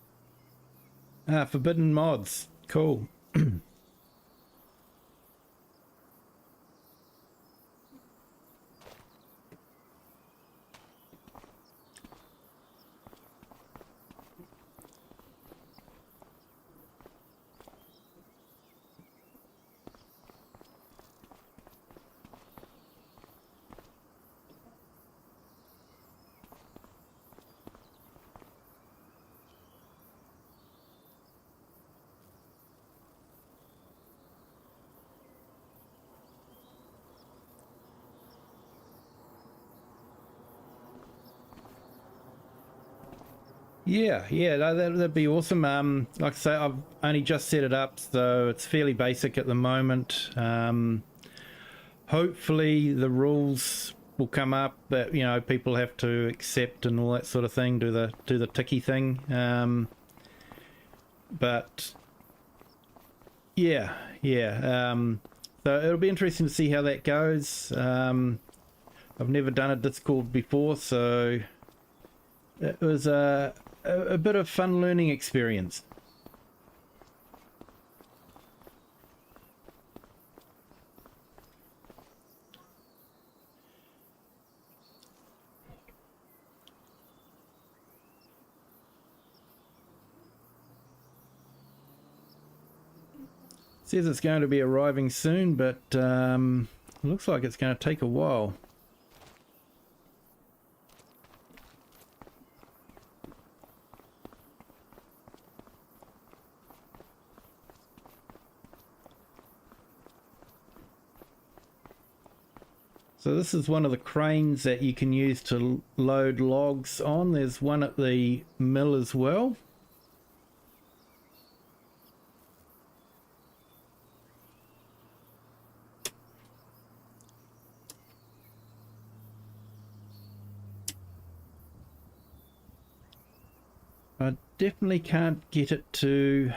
Forbidden mods. Cool. Yeah, that'd be awesome. Like I say, I've only just set it up, so it's fairly basic at the moment. Hopefully the rules will come up that, you know, people have to accept and all that sort of thing, do the ticky thing. But yeah. So it'll be interesting to see how that goes. I've never done a Discord before, so it was a bit of fun learning experience. Says it's going to be arriving soon, but looks like it's going to take a while. So this is one of the cranes that you can use to load logs on. There's one at the mill as well. I definitely can't get it to...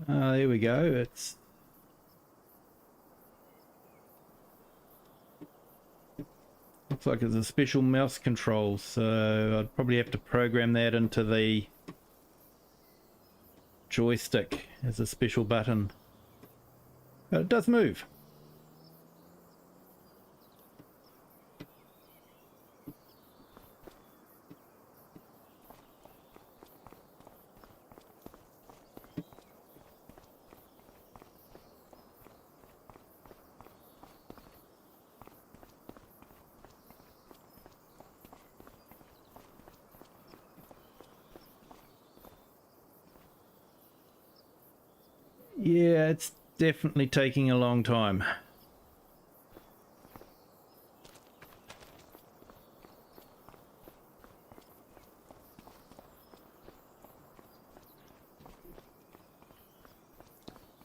there we go. It's looks like it's a special mouse control, so I'd probably have to program that into the joystick as a special button. But it does move. Yeah, it's definitely taking a long time.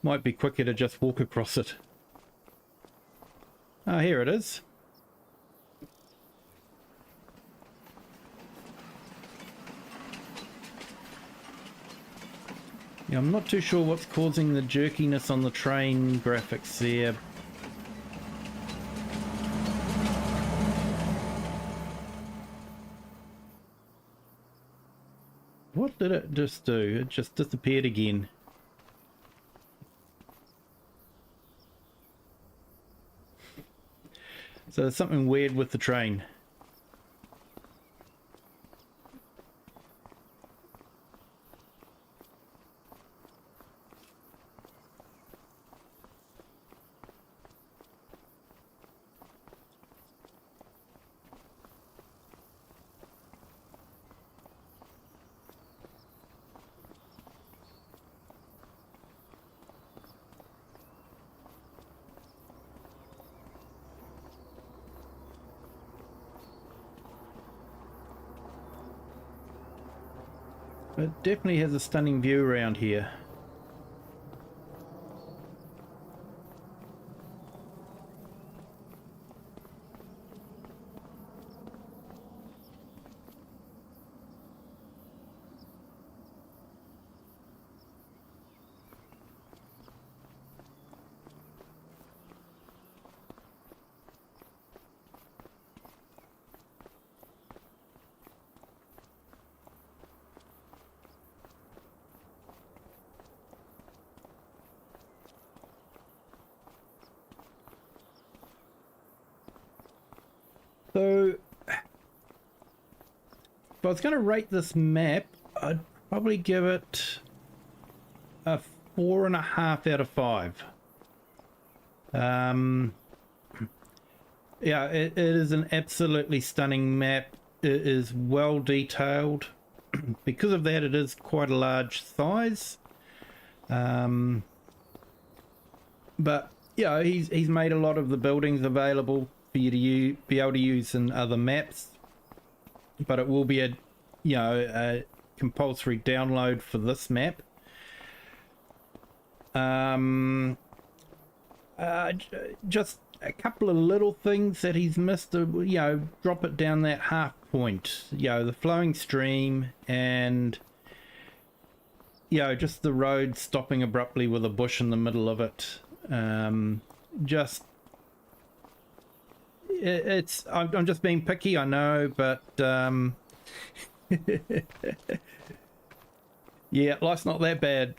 Might be quicker to just walk across it. Oh, here it is. Yeah, I'm not too sure what's causing the jerkiness on the train graphics there. What did it just do? It just disappeared again. So there's something weird with the train. It definitely has a stunning view around here. So, if I was going to rate this map, I'd probably give it a 4.5 out of 5. Yeah, it is an absolutely stunning map. It is well detailed. Because of that, it is quite a large size. But yeah, he's made a lot of the buildings available for you to be able to use in other maps, but it will be a compulsory download for this map. Just a couple of little things that he's missed, drop it down that half point, the flowing stream, and just the road stopping abruptly with a bush in the middle of it. I'm just being picky, I know, but yeah, life's not that bad,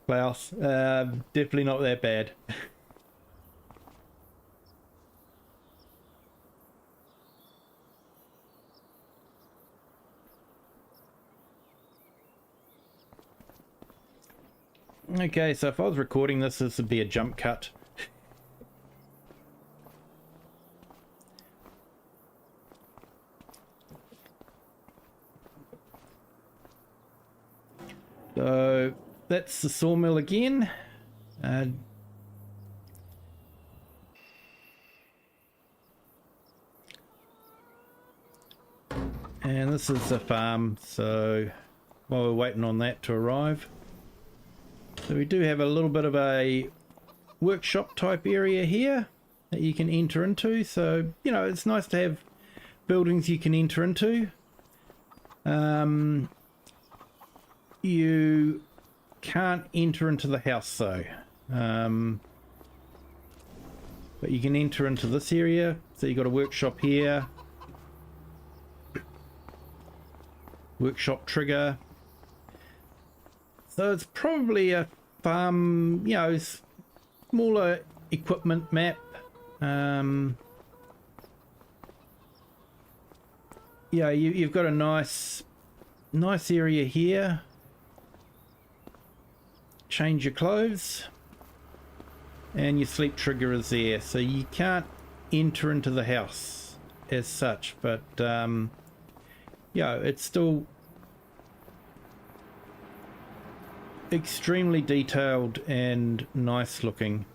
Klaus. Definitely not that bad. Okay, so if I was recording this, this would be a jump cut. So that's the sawmill again. And this is the farm, so while we're waiting on that to arrive. So we do have a little bit of a workshop type area here that you can enter into. So, you know, it's nice to have buildings you can enter into. You can't enter into the house though. But you can enter into this area. So you've got a workshop here. Workshop trigger. So it's probably a farm, you know, smaller equipment map. Yeah, you've got a nice area here. Change your clothes. And your sleep trigger is there. So you can't enter into the house as such, but yeah, it's still extremely detailed and nice looking.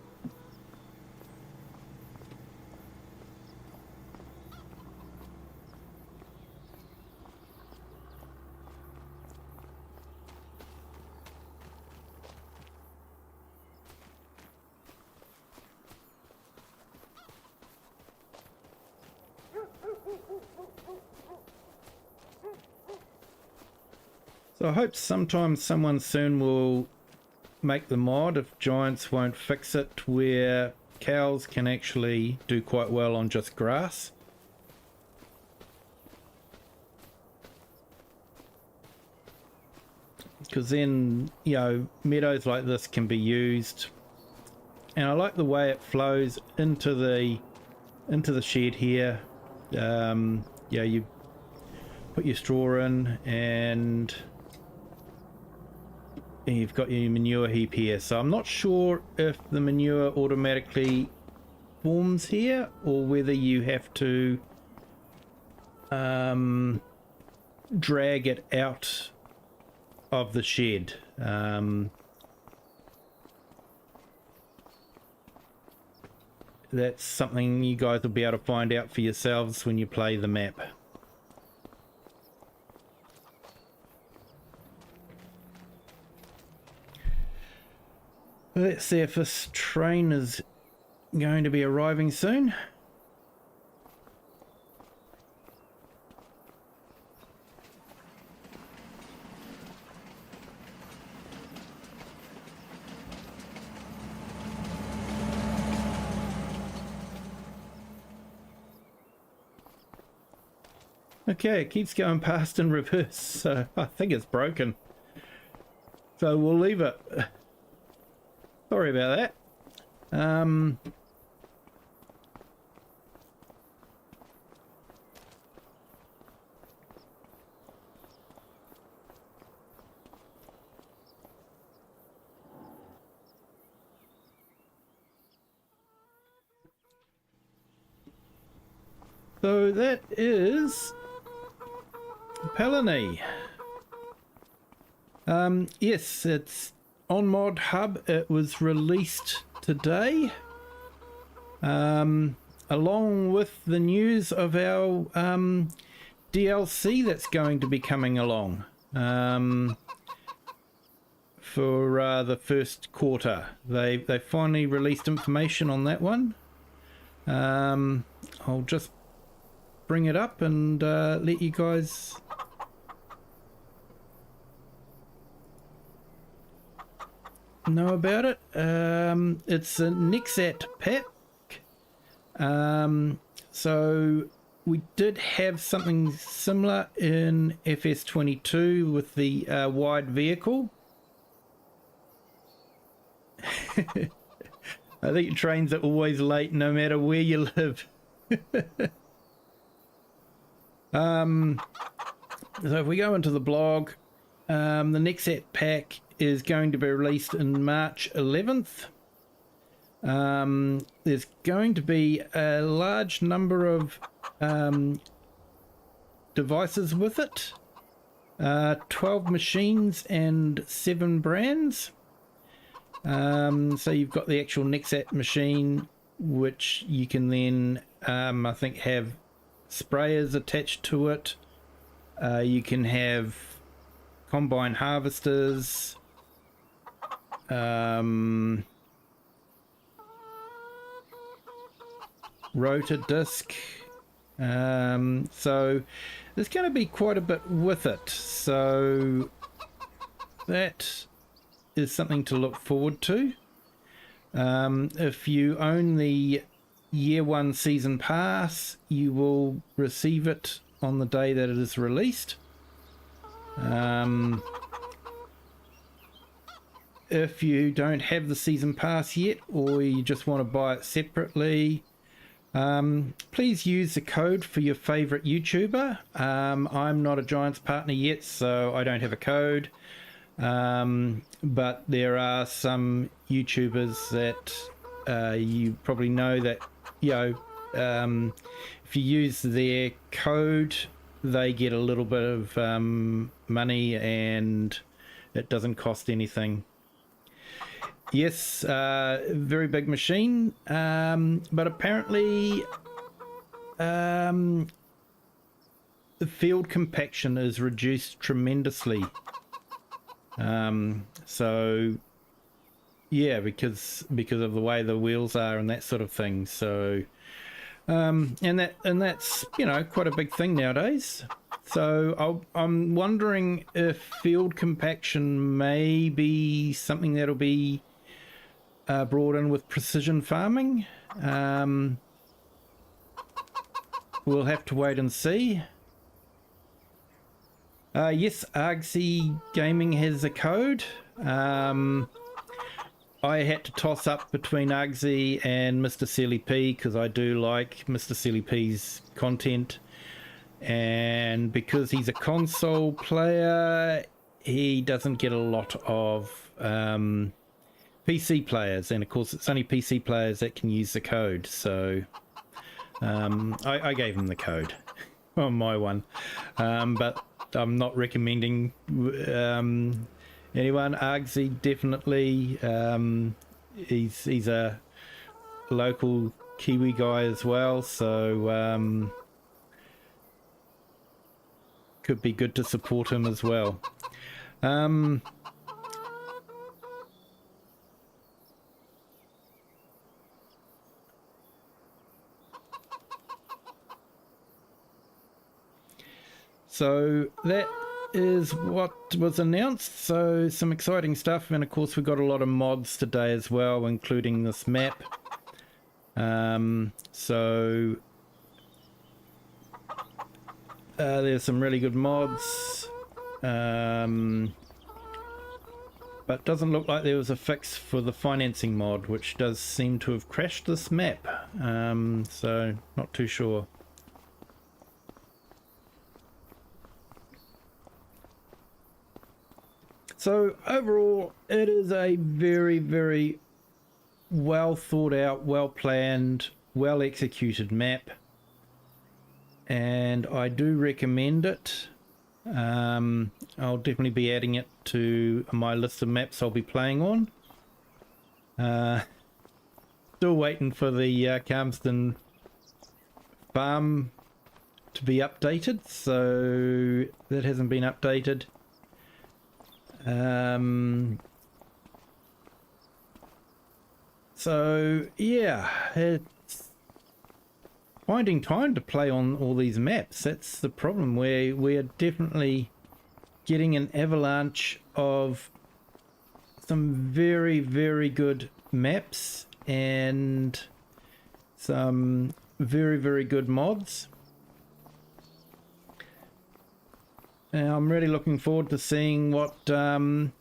So I hope sometime someone soon will make the mod, if Giants won't fix it, where cows can actually do quite well on just grass. Because then, you know, meadows like this can be used. And I like the way it flows into the shed here. Yeah, you put your straw in and you've got your manure heap here. So I'm not sure if the manure automatically forms here or whether you have to drag it out of the shed. That's something you guys will be able to find out for yourselves when you play the map. Let's see if this train is going to be arriving soon. Okay, it keeps going past in reverse, so I think it's broken. So we'll leave it. Sorry about that. So that is Pallegney. Yes, it's on Mod Hub. It was released today, along with the news of our DLC that's going to be coming along for the first quarter. They finally released information on that one. I'll just bring it up and let you guys know about it. It's a Nexat pack. So we did have something similar in FS22 with the wide vehicle. I think trains are always late no matter where you live. So if we go into the blog, The next set pack is going to be released in March 11th. There's going to be a large number of devices with it. 12 machines and 7 brands. So you've got the actual Nexat machine, which you can then, I think, have sprayers attached to it. You can have combine harvesters, rotor disc. So there's going to be quite a bit with it. So that is something to look forward to. If you own the Year 1 Season Pass, you will receive it on the day that it is released. If you don't have the Season Pass yet, or you just want to buy it separately, please use the code for your favourite YouTuber. I'm not a Giants partner yet, so I don't have a code. But there are some YouTubers that you probably know that, if you use their code, they get a little bit of money and it doesn't cost anything. Yes, very big machine, but apparently the field compaction is reduced tremendously. So yeah, because of the way the wheels are and that sort of thing. So and that's quite a big thing nowadays. So I'm wondering if field compaction may be something that'll be brought in with precision farming. We'll have to wait and see. Yes, Argsy Gaming has a code. I had to toss up between Argsy and Mr. Silly P because I do like Mr. Silly P's content. And because he's a console player, he doesn't get a lot of PC players. And of course, it's only PC players that can use the code. So I gave him the code on my one. But I'm not recommending anyone. Argsy definitely. He's a local Kiwi guy as well, so could be good to support him as well. So that is what was announced. So some exciting stuff, and of course we've got a lot of mods today as well, including this map. So there's some really good mods, but doesn't look like there was a fix for the financing mod, which does seem to have crashed this map. So not too sure. So overall, it is a very, very well thought out, well planned, well executed map, and I do recommend it. I'll definitely be adding it to my list of maps I'll be playing on. Still waiting for the Calmsden farm to be updated, so that hasn't been updated. So yeah, it's finding time to play on all these maps. That's the problem. We're definitely getting an avalanche of some very, very good maps and some very, very good mods. Now, I'm really looking forward to seeing what someone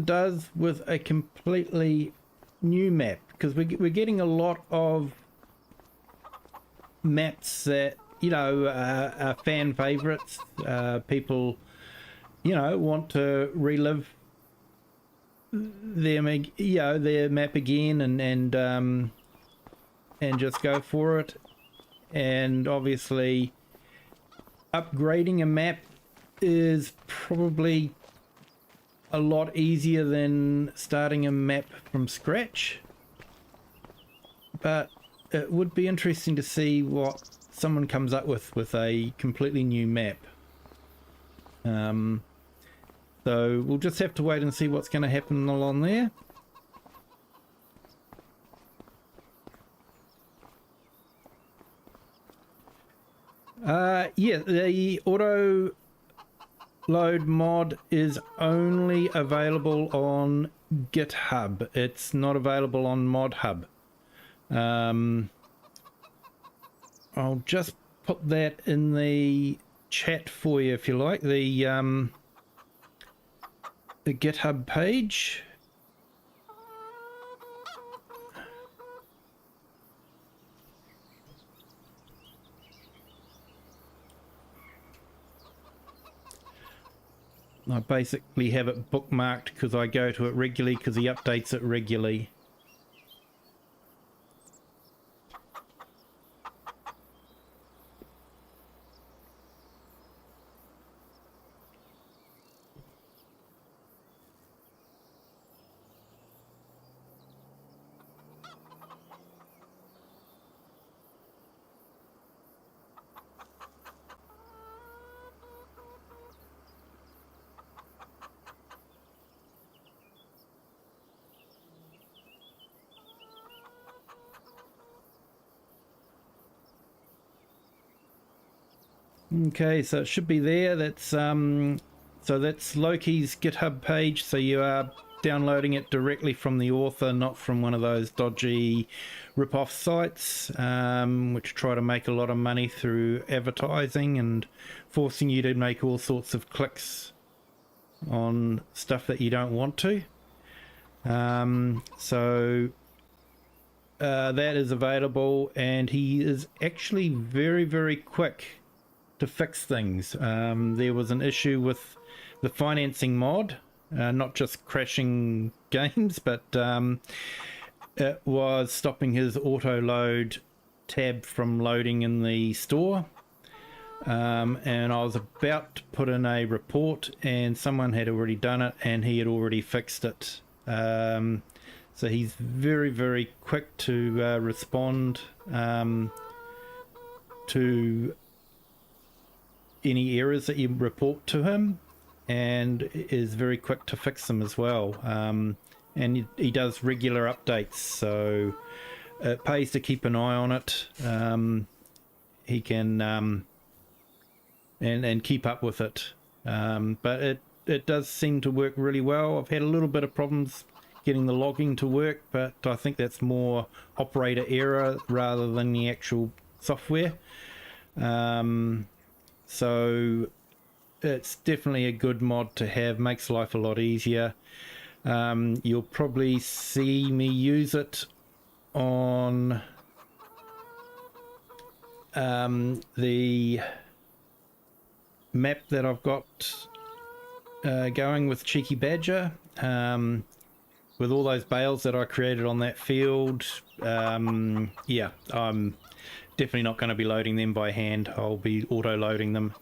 does with a completely new map, because we're getting a lot of maps that are fan favorites. People want to relive their map again and just go for it. And obviously upgrading a map is probably a lot easier than starting a map from scratch, but it would be interesting to see what someone comes up with a completely new map. So we'll just have to wait and see what's going to happen along there. Yeah, the auto load mod is only available on GitHub. It's not available on ModHub. I'll just put that in the chat for you if you like. The GitHub page. I basically have it bookmarked because I go to it regularly because he updates it regularly. Okay, so it should be there. That's that's Loki's GitHub page. So you are downloading it directly from the author, not from one of those dodgy rip-off sites, which try to make a lot of money through advertising and forcing you to make all sorts of clicks on stuff that you don't want to. That is available, and he is actually very, very quick to fix things. There was an issue with the financing mod, not just crashing games, but it was stopping his auto load tab from loading in the store. And I was about to put in a report, and someone had already done it, and he had already fixed it. So he's very, very quick to respond to any errors that you report to him, and is very quick to fix them as well. And he does regular updates, so it pays to keep an eye on it. He can and keep up with it, but it does seem to work really well. I've had a little bit of problems getting the logging to work, but I think that's more operator error rather than the actual software. So it's definitely a good mod to have, makes life a lot easier. You'll probably see me use it on the map that I've got going with Cheeky Badger, with all those bales that I created on that field. Yeah, I'm definitely not going to be loading them by hand. I'll be auto loading them.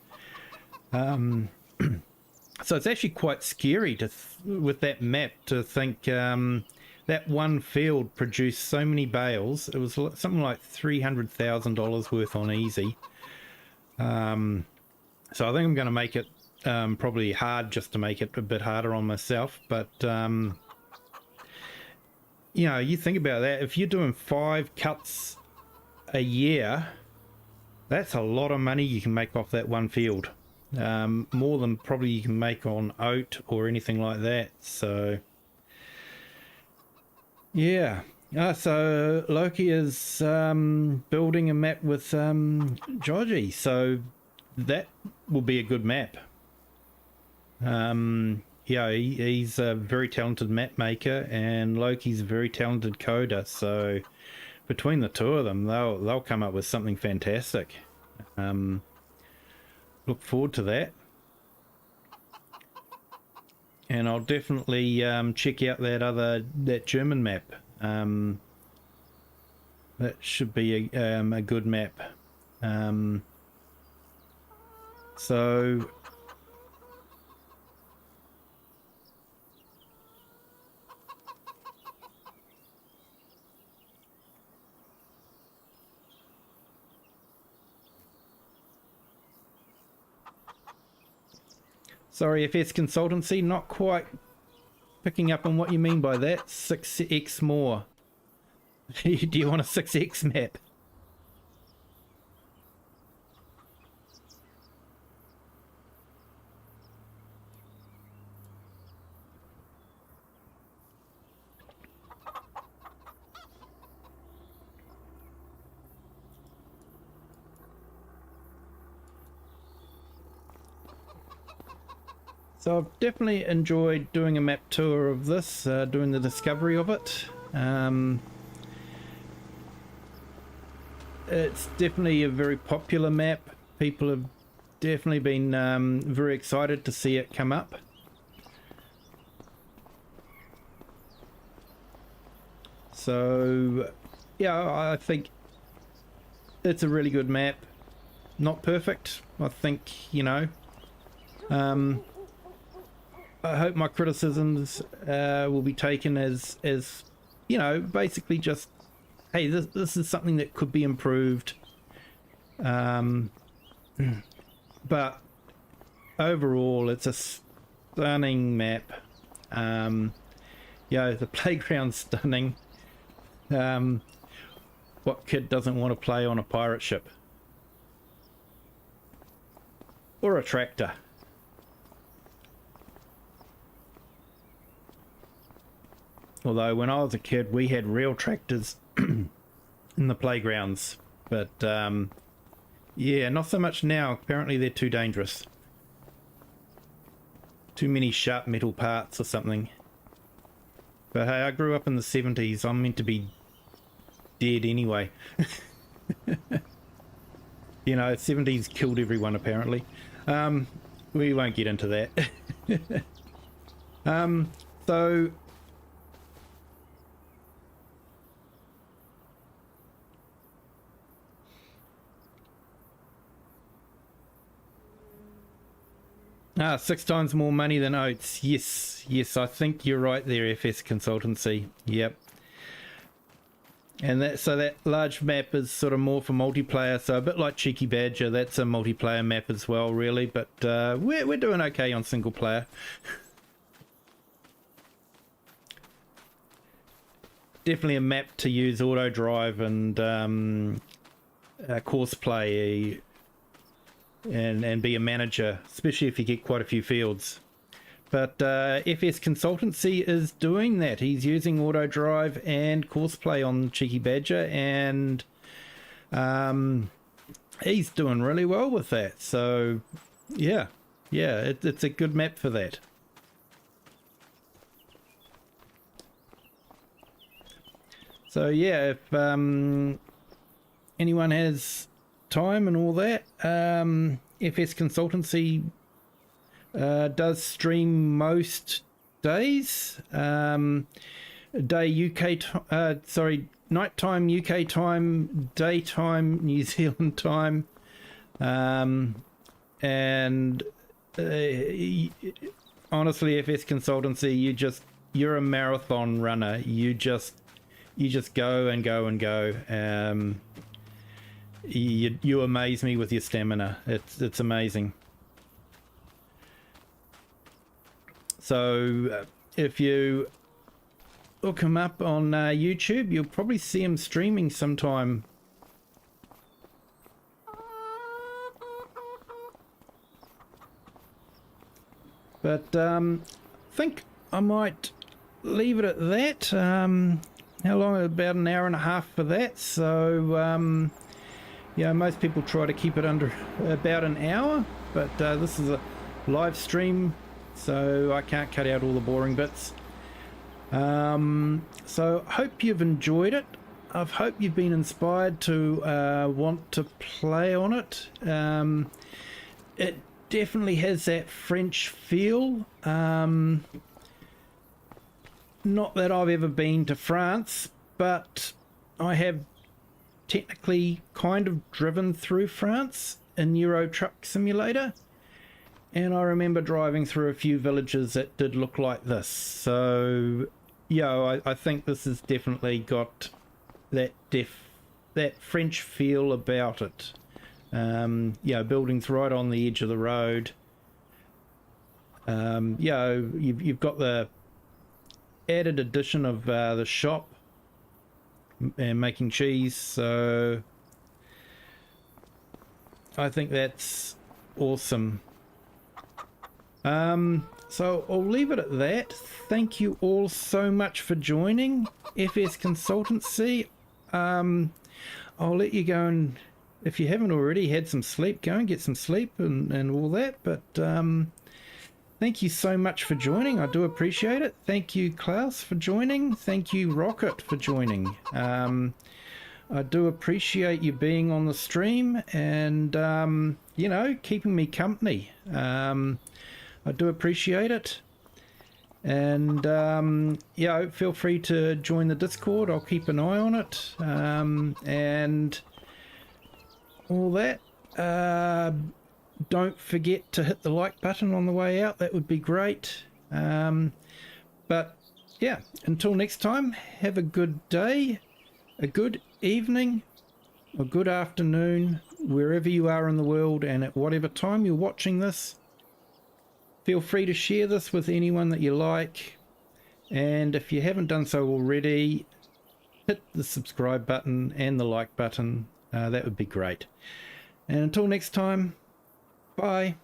So it's actually quite scary with that map to think that one field produced so many bales. It was something like $300,000 worth on easy. So I think I'm going to make it probably hard, just to make it a bit harder on myself. But you think about that. If you're doing 5 cuts a year, that's a lot of money you can make off that one field. More than probably you can make on oat or anything like that. So yeah, so Loki is building a map with Joji, so that will be a good map. Yeah, he's a very talented map maker, and Loki's a very talented coder, so between the two of them, they'll come up with something fantastic. Look forward to that. and I'll definitely check out that German map. That should be a good map. So sorry, FS Consultancy, not quite picking up on what you mean by that. 6x more. Do you want a 6x map? So I've definitely enjoyed doing a map tour of this, doing the discovery of it. It's definitely a very popular map. People have definitely been very excited to see it come up. So yeah, I think it's a really good map. Not perfect, I think, you know. I hope my criticisms will be taken as you know, basically just, hey, this is something that could be improved. But overall, it's a stunning map. You know, the playground's stunning. What kid doesn't want to play on a pirate ship? Or a tractor? Although when I was a kid, we had real tractors in the playgrounds. But yeah, not so much now. Apparently they're too dangerous. Too many sharp metal parts or something. But hey, I grew up in the 70s. I'm meant to be dead anyway. You know, 70s killed everyone apparently. We won't get into that. So... Ah, 6 times more money than oats. Yes, yes, I think you're right there, FS Consultancy. Yep. And that large map is sort of more for multiplayer, so a bit like Cheeky Badger, that's a multiplayer map as well, really. But we're doing okay on single player. Definitely a map to use auto drive and course play. And be a manager, especially if you get quite a few fields. But FS Consultancy is doing that. He's using auto drive and course play on Cheeky Badger, and he's doing really well with that. So yeah, it's a good map for that. So yeah, if anyone has time and all that, FS Consultancy does stream most days. Nighttime UK time, daytime New Zealand time, and honestly, FS Consultancy, you're a marathon runner. You just go and go and go. You amaze me with your stamina. It's amazing. So if you look him up on YouTube, you'll probably see him streaming sometime. But I think I might leave it at that. How long? About an hour and a half for that. So yeah, most people try to keep it under about an hour, but this is a live stream, so I can't cut out all the boring bits. So hope you've enjoyed it. I hope you've been inspired to want to play on it. It definitely has that French feel. Not that I've ever been to France, but I have technically kind of driven through France in Euro Truck Simulator, and I remember driving through a few villages that did look like this. So yeah, I think this has definitely got that French feel about it. Yeah, buildings right on the edge of the road. Yeah, you've got the added addition of the shop and making cheese, so I think that's awesome. So I'll leave it at that. Thank you all so much for joining FS Consultancy. I'll let you go, and if you haven't already had some sleep, go and get some sleep and all that, but thank you so much for joining. I do appreciate it. Thank you, Klaus, for joining. Thank you, Rocket, for joining. I do appreciate you being on the stream and, you know, keeping me company. I do appreciate it. And, yeah, feel free to join the Discord. I'll keep an eye on it. And all that. Don't forget to hit the like button on the way out. That would be great. But yeah, until next time, have a good day, a good evening, a good afternoon, wherever you are in the world, and at whatever time you're watching this. Feel free to share this with anyone that you like. And if you haven't done so already, hit the subscribe button and the like button. That would be great. And until next time, bye.